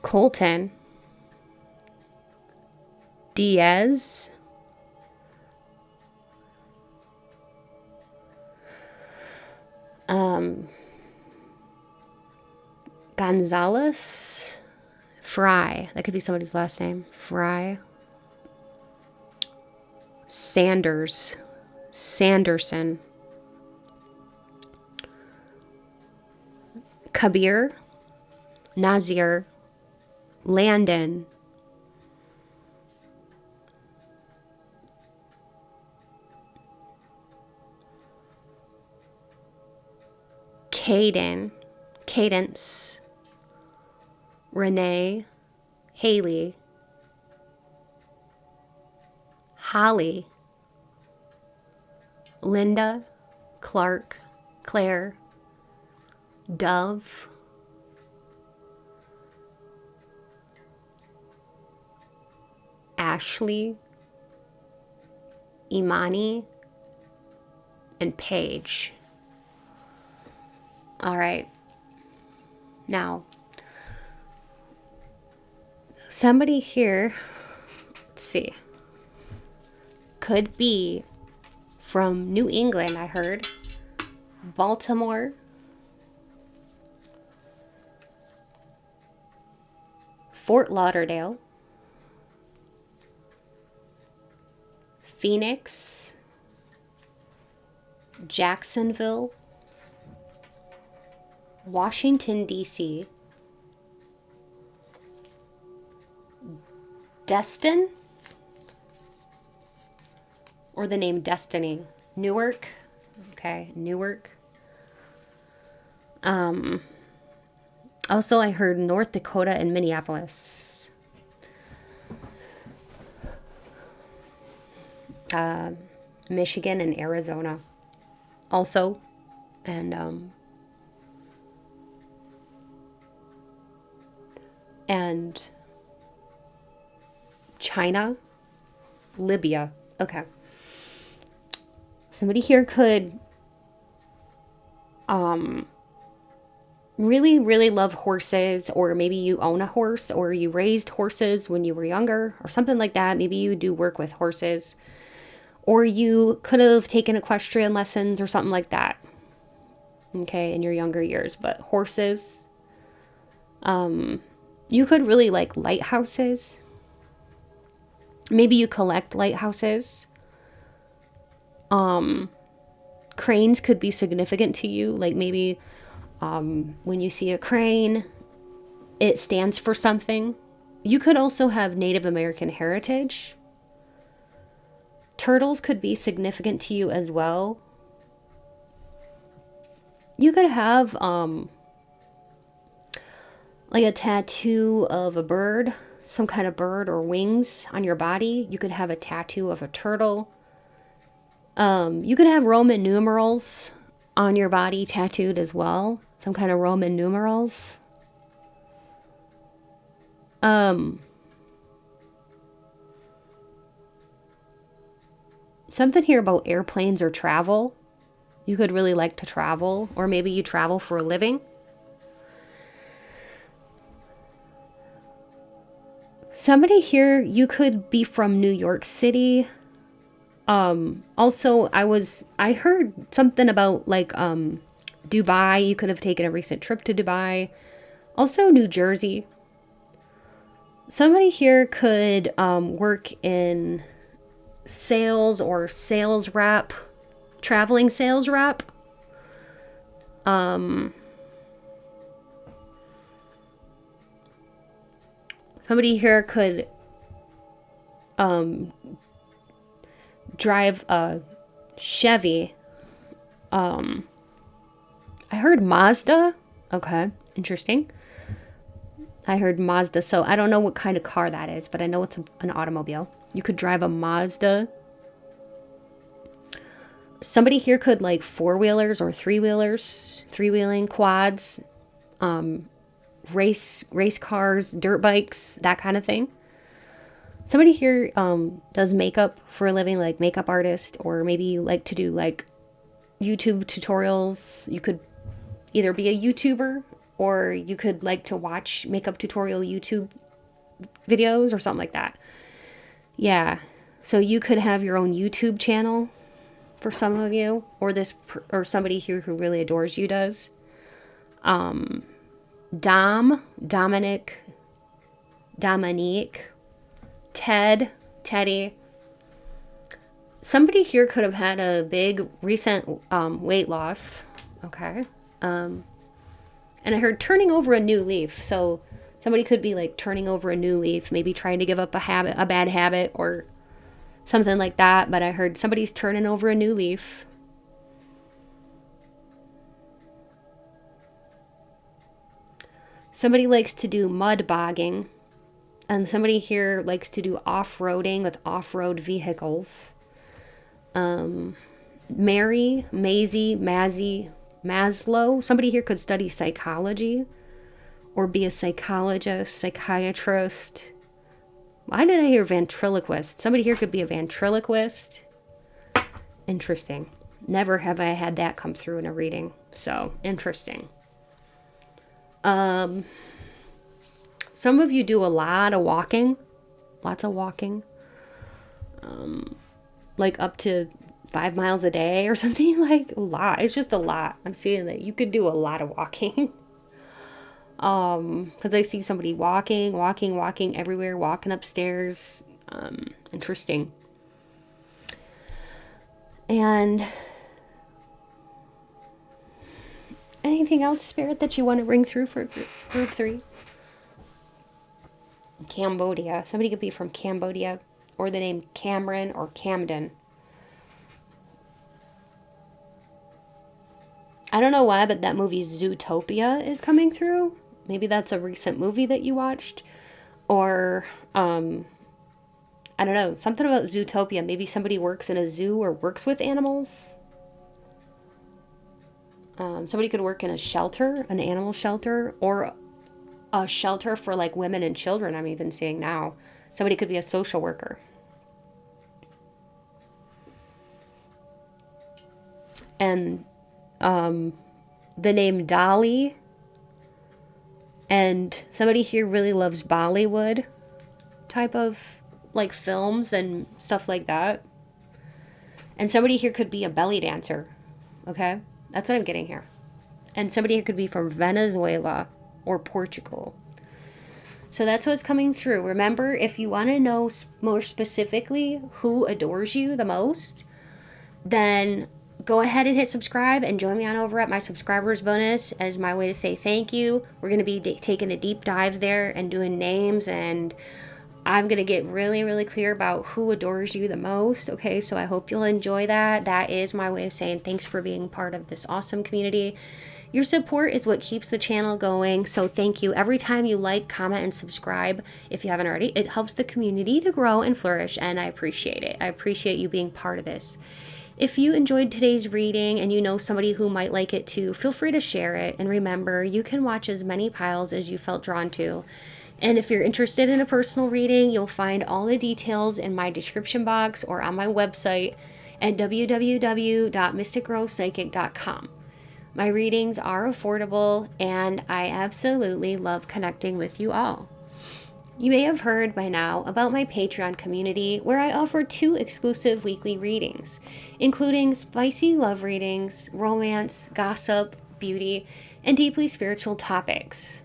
A: Colton, Diaz, Gonzalez, Fry, that could be somebody's last name, Fry, Sanders, Sanderson, Kabir, Nazir, Landon, Cadence, Renee, Haley, Holly, Linda, Clark, Claire, Dove, Ashley, Imani, and Paige. All right. Now, somebody here, let's see, could be from New England, I heard, Baltimore, Fort Lauderdale, Phoenix, Jacksonville, Washington, D.C., Destin, or the name Destiny, Newark, okay, Newark. Also, I heard North Dakota and Minneapolis. Michigan and Arizona. Also, and China, Libya. Okay. Somebody here could really, really love horses, or maybe you own a horse, or you raised horses when you were younger, or something like that. Maybe you do work with horses, or you could have taken equestrian lessons or something like that. Okay, in your younger years. But horses, you could really like lighthouses. Maybe you collect lighthouses. Cranes could be significant to you. Like maybe when you see a crane, it stands for something. You could also have Native American heritage. Turtles could be significant to you as well. You could have like a tattoo of a bird, some kind of bird or wings on your body. You could have a tattoo of a turtle. You could have Roman numerals on your body tattooed as well. Some kind of Roman numerals. Something here about airplanes or travel. You could really like to travel, or maybe you travel for a living. Somebody here, you could be from New York City. Also, I heard something about like, Dubai. You could have taken a recent trip to Dubai. Also, New Jersey. Somebody here could, work in sales or sales rep, traveling sales rep. Somebody here could, drive a Chevy. I heard Mazda. Okay, interesting. I heard Mazda, so I don't know what kind of car that is, but I know it's an automobile. You could drive a Mazda. Somebody here could like four-wheelers or three-wheelers, three-wheeling quads, race cars, dirt bikes, that kind of thing. Somebody here does makeup for a living, like makeup artist, or maybe you like to do like YouTube tutorials. You could either be a YouTuber, or you could like to watch makeup tutorial YouTube videos or something like that. Yeah, so you could have your own YouTube channel for some of you, or somebody here who really adores you does. Dominique, Teddy. Somebody here could have had a big recent weight loss. Okay. And I heard turning over a new leaf. So somebody could be like turning over a new leaf, maybe trying to give up a bad habit or something like that. But I heard somebody's turning over a new leaf. Somebody likes to do mud bogging. And somebody here likes to do off-roading with off-road vehicles. Mary, Maisie, Mazzy, Maslow. Somebody here could study psychology or be a psychologist, psychiatrist. Why did I hear ventriloquist? Somebody here could be a ventriloquist. Interesting. Never have I had that come through in a reading. So, interesting. Some of you do a lot of walking. Lots of walking. Like up to 5 miles a day or something, like a lot. It's just a lot. I'm seeing that you could do a lot of walking. Because I see somebody walking everywhere, walking upstairs. Interesting. And anything else, Spirit, that you want to bring through for group 3? Cambodia. Somebody could be from Cambodia, or the name Cameron or Camden. I don't know why, but that movie Zootopia is coming through. Maybe that's a recent movie that you watched. Or, I don't know, something about Zootopia. Maybe somebody works in a zoo or works with animals. Somebody could work in a shelter, an animal shelter, or a shelter for like women and children. I'm even seeing now. Somebody could be a social worker. And the name Dolly. And somebody here really loves Bollywood type of like films and stuff like that. And somebody here could be a belly dancer. Okay? That's what I'm getting here. And somebody here could be from Venezuela or Portugal. So that's what's coming through. Remember, if you want to know more specifically who adores you the most, then go ahead and hit subscribe and join me on over at my subscribers bonus as my way to say thank you. We're going to be taking a deep dive there and doing names, and I'm going to get really, really clear about who adores you the most. Okay, so I hope you'll enjoy that. That is my way of saying thanks for being part of this awesome community. Your support is what keeps the channel going, so thank you. Every time you like, comment, and subscribe, if you haven't already, it helps the community to grow and flourish, and I appreciate it. I appreciate you being part of this. If you enjoyed today's reading and you know somebody who might like it too, feel free to share it. And remember, you can watch as many piles as you felt drawn to. And if you're interested in a personal reading, you'll find all the details in my description box or on my website at www.mysticrosepsychic.com. My readings are affordable, and I absolutely love connecting with you all. You may have heard by now about my Patreon community where I offer 2 exclusive weekly readings, including spicy love readings, romance, gossip, beauty, and deeply spiritual topics.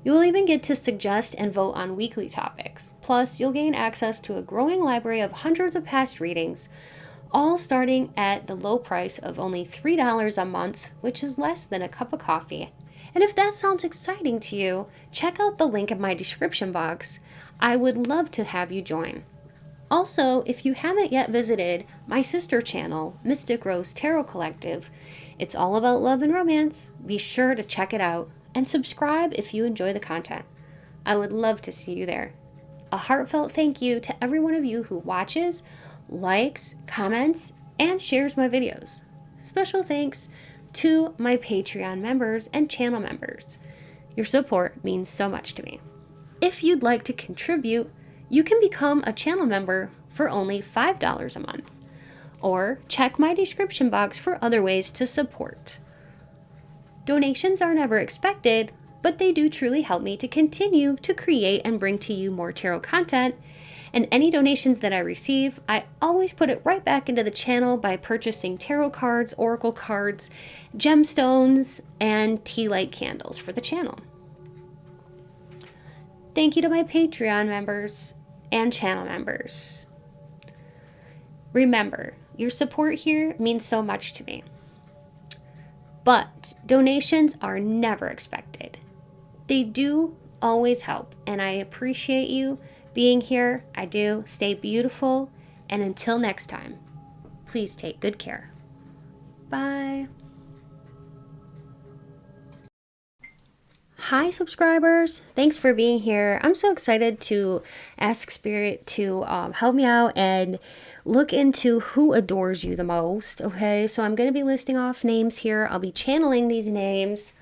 A: You will even get to suggest and vote on weekly topics. Plus, you'll gain access to a growing library of hundreds of past readings, all starting at the low price of only $3 a month, which is less than a cup of coffee. And if that sounds exciting to you, check out the link in my description box. I would love to have you join. Also, if you haven't yet visited my sister channel, Mystic Rose Tarot Collective, it's all about love and romance. Be sure to check it out and subscribe if you enjoy the content. I would love to see you there. A heartfelt thank you to every one of you who watches, likes, comments, and shares my videos. Special thanks to my Patreon members and channel members. Your support means so much to me. If you'd like to contribute, you can become a channel member for only $5 a month, or check my description box for other ways to support. Donations are never expected, but they do truly help me to continue to create and bring to you more tarot content. And any donations that I receive, I always put it right back into the channel by purchasing tarot cards, oracle cards, gemstones, and tea light candles for the channel. Thank you to my Patreon members and channel members. Remember, your support here means so much to me. But donations are never expected. They do always help, and I appreciate you being here. I do. Stay beautiful, and until next time, please take good care. Bye. Hi subscribers, thanks for being here. I'm so excited to ask Spirit to help me out and look into who adores you the most. Okay, so I'm going to be listing off names here. I'll be channeling these names,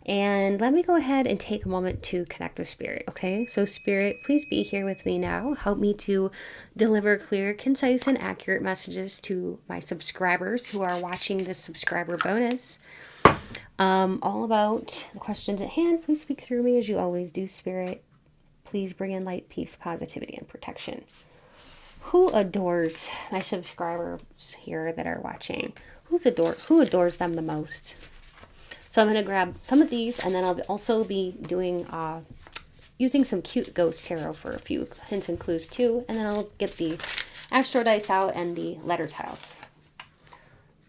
A: and let me go ahead and take a moment to connect with Spirit. Okay, so Spirit, please be here with me now. Help me to deliver clear, concise, and accurate messages to my subscribers who are watching this subscriber bonus. All about the questions at hand. Please speak through me as you always do, Spirit. Please bring in light, peace, positivity, and protection. Who adores my subscribers here that are watching? Who adores them the most? So I'm going to grab some of these, and then I'll also be doing using some cute ghost tarot for a few hints and clues too, and then I'll get the astro dice out and the letter tiles.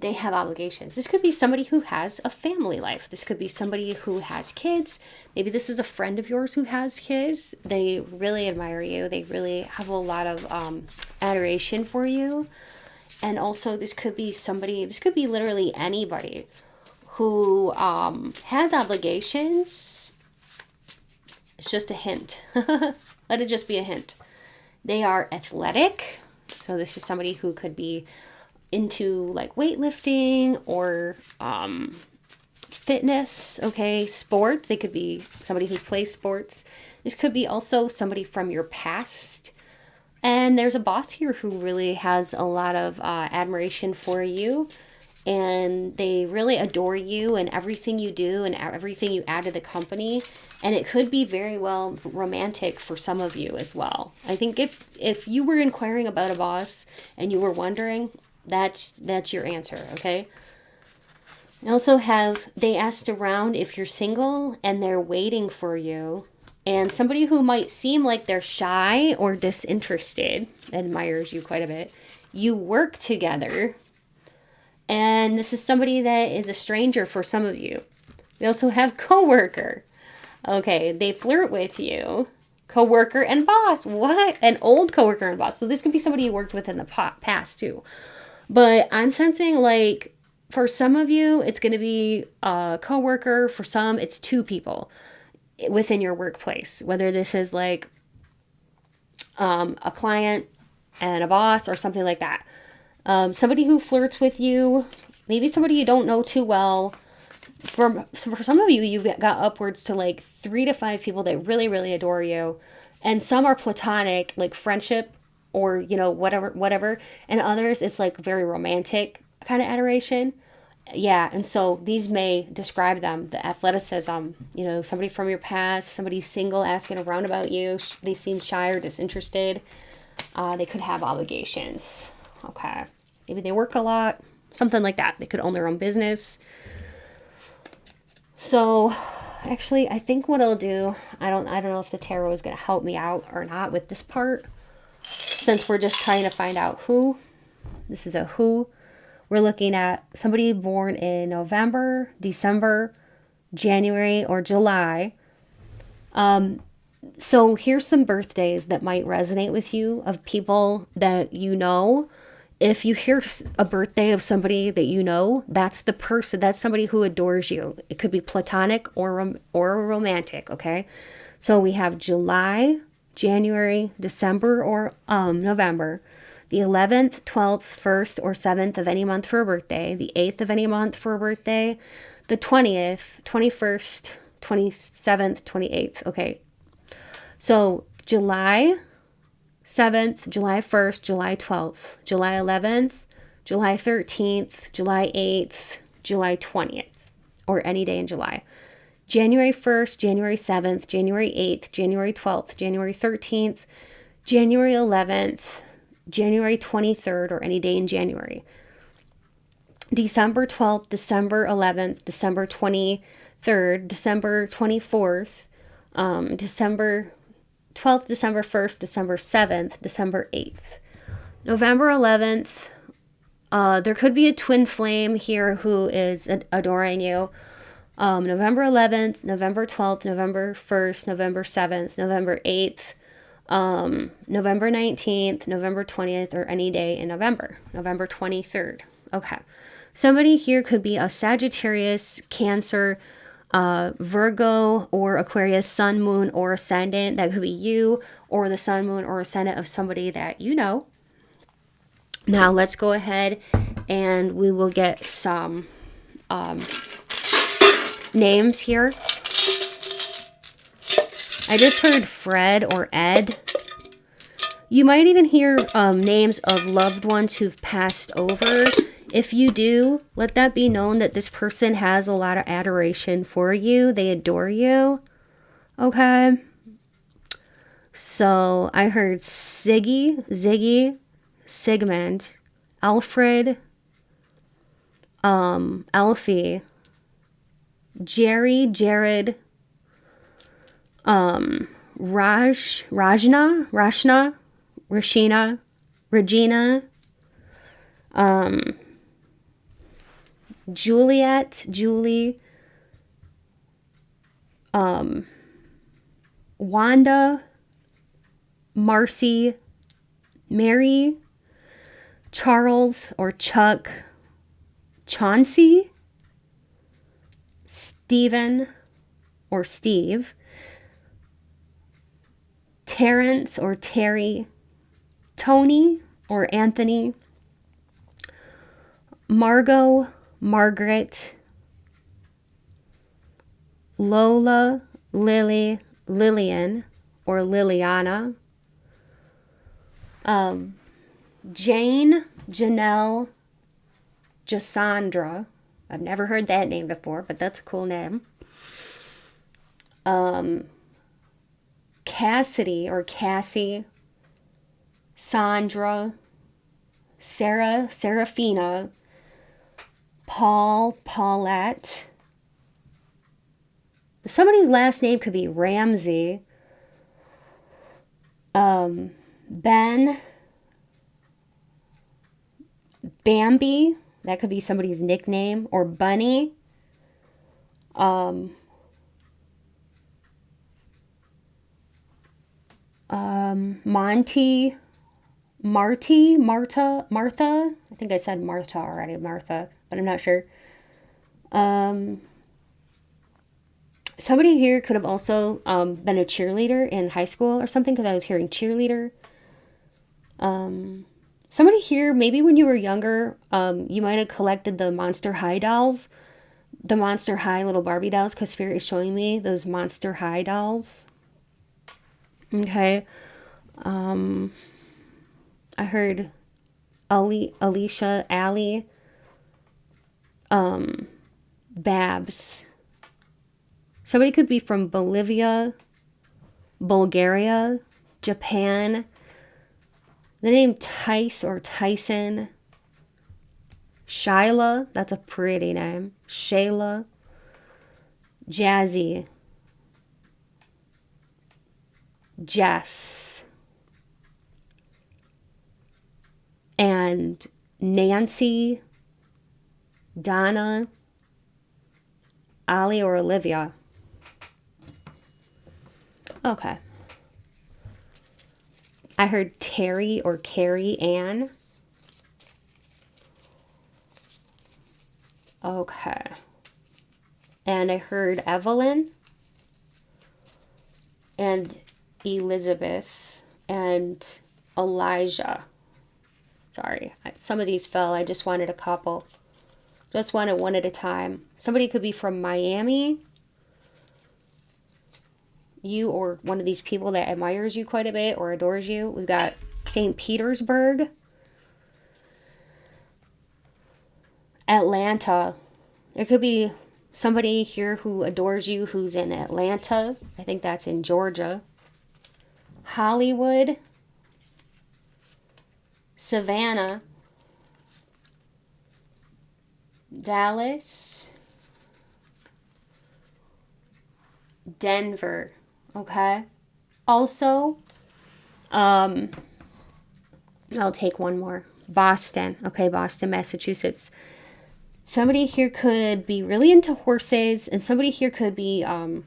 A: They have obligations. This could be somebody who has a family life. This could be somebody who has kids. Maybe this is a friend of yours who has kids. They really admire you. They really have a lot of adoration for you. And also this could be somebody, this could be literally anybody who has obligations. It's just a hint. Let it just be a hint. They are athletic. So this is somebody who could be into like weightlifting or fitness, okay, sports. They could be somebody who plays sports. This could be also somebody from your past. And there's a boss here who really has a lot of admiration for you, and they really adore you and everything you do and everything you add to the company. And it could be very well romantic for some of you as well. I think if you were inquiring about a boss and you were wondering, that's your answer, okay? I also have, they asked around if you're single and they're waiting for you. And somebody who might seem like they're shy or disinterested admires you quite a bit. You work together. And this is somebody that is a stranger for some of you. We also have coworker. Okay, they flirt with you. Coworker and boss. What? An old coworker and boss. So this could be somebody you worked with in the past too. But I'm sensing like for some of you, it's going to be a coworker. For some, it's 2 people within your workplace. Whether this is like a client and a boss or something like that. Somebody who flirts with you. Maybe somebody you don't know too well. For some of you, you've got upwards to like 3 to 5 people that really, really adore you. And some are platonic, like friendship or, you know, whatever. And others, it's like very romantic kind of adoration. Yeah, and so these may describe them, the athleticism, you know, somebody from your past, somebody single asking around about you. They seem shy or disinterested. They could have obligations. Okay. Maybe they work a lot, something like that. They could own their own business. So actually, I think what I'll do, I don't know if the tarot is going to help me out or not with this part, since we're just trying to find out who. This is a who. We're looking at somebody born in November, December, January, or July. So here's some birthdays that might resonate with you of people that you know. If you hear a birthday of somebody that you know, that's the person, that's somebody who adores you. It could be platonic or romantic, okay? So we have July, January, December, or November. The 11th, 12th, 1st, or 7th of any month for a birthday. The 8th of any month for a birthday. The 20th, 21st, 27th, 28th. Okay. So July 7th, July 1st, July 12th, July 11th, July 13th, July 8th, July 20th, or any day in July. January 1st, January 7th, January 8th, January 12th, January 13th, January 11th, January 23rd, or any day in January. December 12th, December 11th, December 23rd, December 24th, December 12th, December 1st, December 7th, December 8th. November 11th, there could be a twin flame here who is adoring you. November 11th, November 12th, November 1st, November 7th, November 8th, November 19th, November 20th, or any day in November. November 23rd. Okay. Somebody here could be a Sagittarius, Cancer, Virgo, or Aquarius, sun, moon, or ascendant. That could be you, or the sun, moon, or ascendant of somebody that you know. Now let's go ahead and we will get some names here. I just heard Fred or Ed. You might even hear names of loved ones who've passed over. If you do, let that be known that this person has a lot of adoration for you. They adore you. Okay. So I heard Ziggy, Sigmund, Alfred, Alfie, Jerry, Jared, Rashna, Rashina, Regina, Juliet, Julie, Wanda, Marcy, Mary, Charles or Chuck, Chauncey, Stephen or Steve, Terrence or Terry, Tony or Anthony, Margot, Margaret, Lola, Lily, Lillian or Liliana, Jane, Janelle, Jasandra. I've never heard that name before, but that's a cool name. Cassidy or Cassie, Sandra, Sarah, Serafina, Paul, Paulette. Somebody's last name could be Ramsey. Ben, Bambi, that could be somebody's nickname, or Bunny. Monty, Marty, Martha. I think I said Martha already, Martha, but I'm not sure. Somebody here could have also been a cheerleader in high school or something, because I was hearing cheerleader. Somebody here, maybe when you were younger, you might have collected the Monster High dolls. The Monster High little Barbie dolls, because Spirit is showing me those Monster High dolls. Okay. I heard Alicia, Allie, Babs. Somebody could be from Bolivia, Bulgaria, Japan. The name Tice or Tyson. Shyla, that's a pretty name. Shayla. Jazzy. Jess. And Nancy. Donna. Ali or Olivia. Okay. I heard Terry or Carrie Ann. Okay. And I heard Evelyn and Elizabeth and Elijah. Sorry, some of these fell. I just wanted a couple. Just wanted one at a time. Somebody could be from Miami. You or one of these people that admires you quite a bit or adores you. We've got St. Petersburg. Atlanta. There could be somebody here who adores you who's in Atlanta. I think that's in Georgia. Hollywood. Savannah. Dallas. Denver. Okay. Also, I'll take one more. Boston. Okay, Boston, Massachusetts. Somebody here could be really into horses, and somebody here could be, I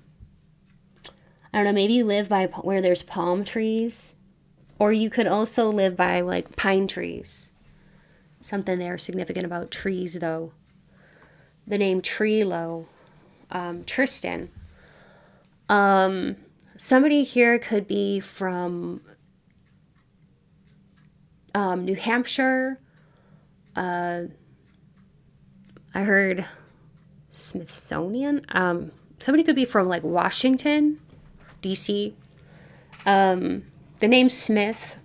A: don't know, maybe you live by where there's palm trees, or you could also live by, like, pine trees. Something there significant about trees, though. The name Trilo. Tristan. Somebody here could be from New Hampshire. I heard Smithsonian. Somebody could be from like Washington, D.C. The name Smith.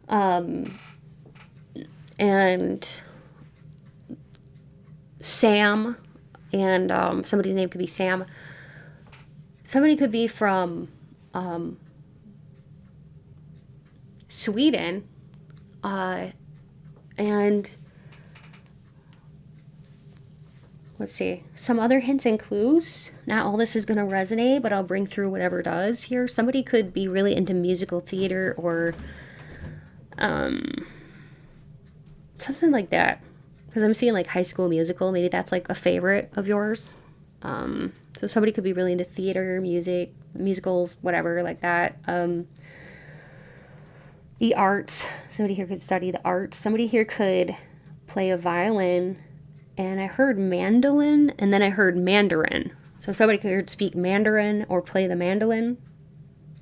A: And Sam. And somebody's name could be Sam. Somebody could be from Sweden. And let's see. Some other hints and clues. Not all this is going to resonate, but I'll bring through whatever does here. Somebody could be really into musical theater or something like that. Because I'm seeing like High School Musical. Maybe that's like a favorite of yours. So somebody could be really into theater, music, musicals, whatever like that. The arts. Somebody here could study the arts. Somebody here could play a violin. And I heard mandolin, and then I heard Mandarin. So somebody could speak Mandarin or play the mandolin.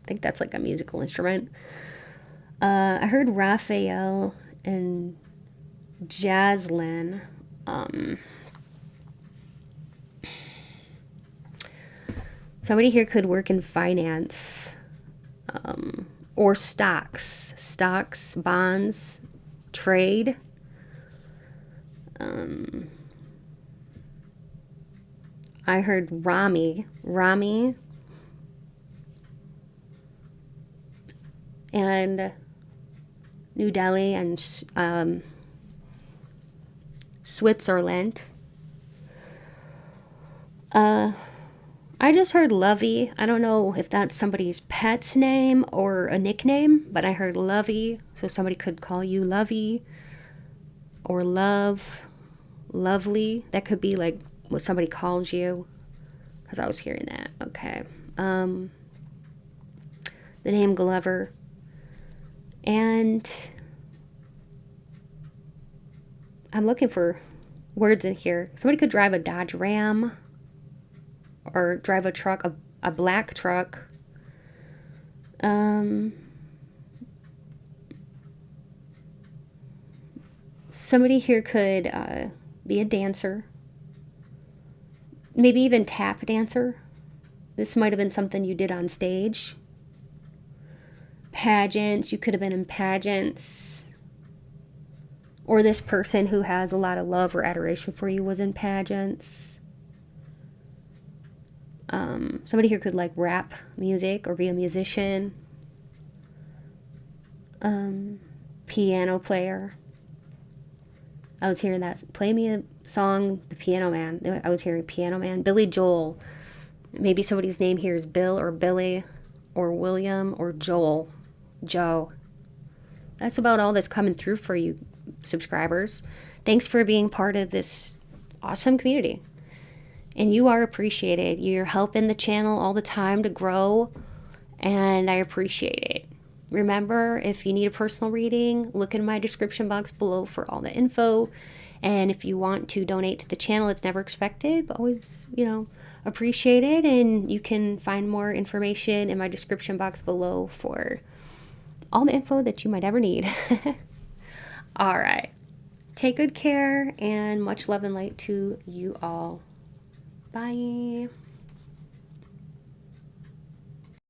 A: I think that's like a musical instrument. I heard Raphael and Jaslyn. Somebody here could work in finance. Or stocks. Stocks, bonds, trade. I heard Rami. And New Delhi and Switzerland. I just heard Lovey. I don't know if that's somebody's pet's name or a nickname, but I heard Lovey. So somebody could call you Lovey or Love, Lovely. That could be like what somebody calls you, because I was hearing that. Okay. The name Glover. And I'm looking for words in here. Somebody could drive a Dodge Ram or drive a truck, a black truck. Somebody here could be a dancer. Maybe even tap dancer. This might have been something you did on stage. Pageants. You could have been in pageants. or this person who has a lot of love or adoration for you was in pageants. Somebody here could like rap music or be a musician. Piano player. I was hearing that. Play me a song, The Piano Man. I was hearing Piano Man. Billy Joel. Maybe somebody's name here is Bill or Billy or William or Joel. Joe. That's about all that's coming through for you, subscribers. Thanks for being part of this awesome community. And you are appreciated. You're helping the channel all the time to grow, and I appreciate it. Remember, if you need a personal reading, look in my description box below for all the info. And if you want to donate to the channel, it's never expected, but always, appreciated. And you can find more information in my description box below for all the info that you might ever need. All right. Take good care, and much love and light to you all. Bye.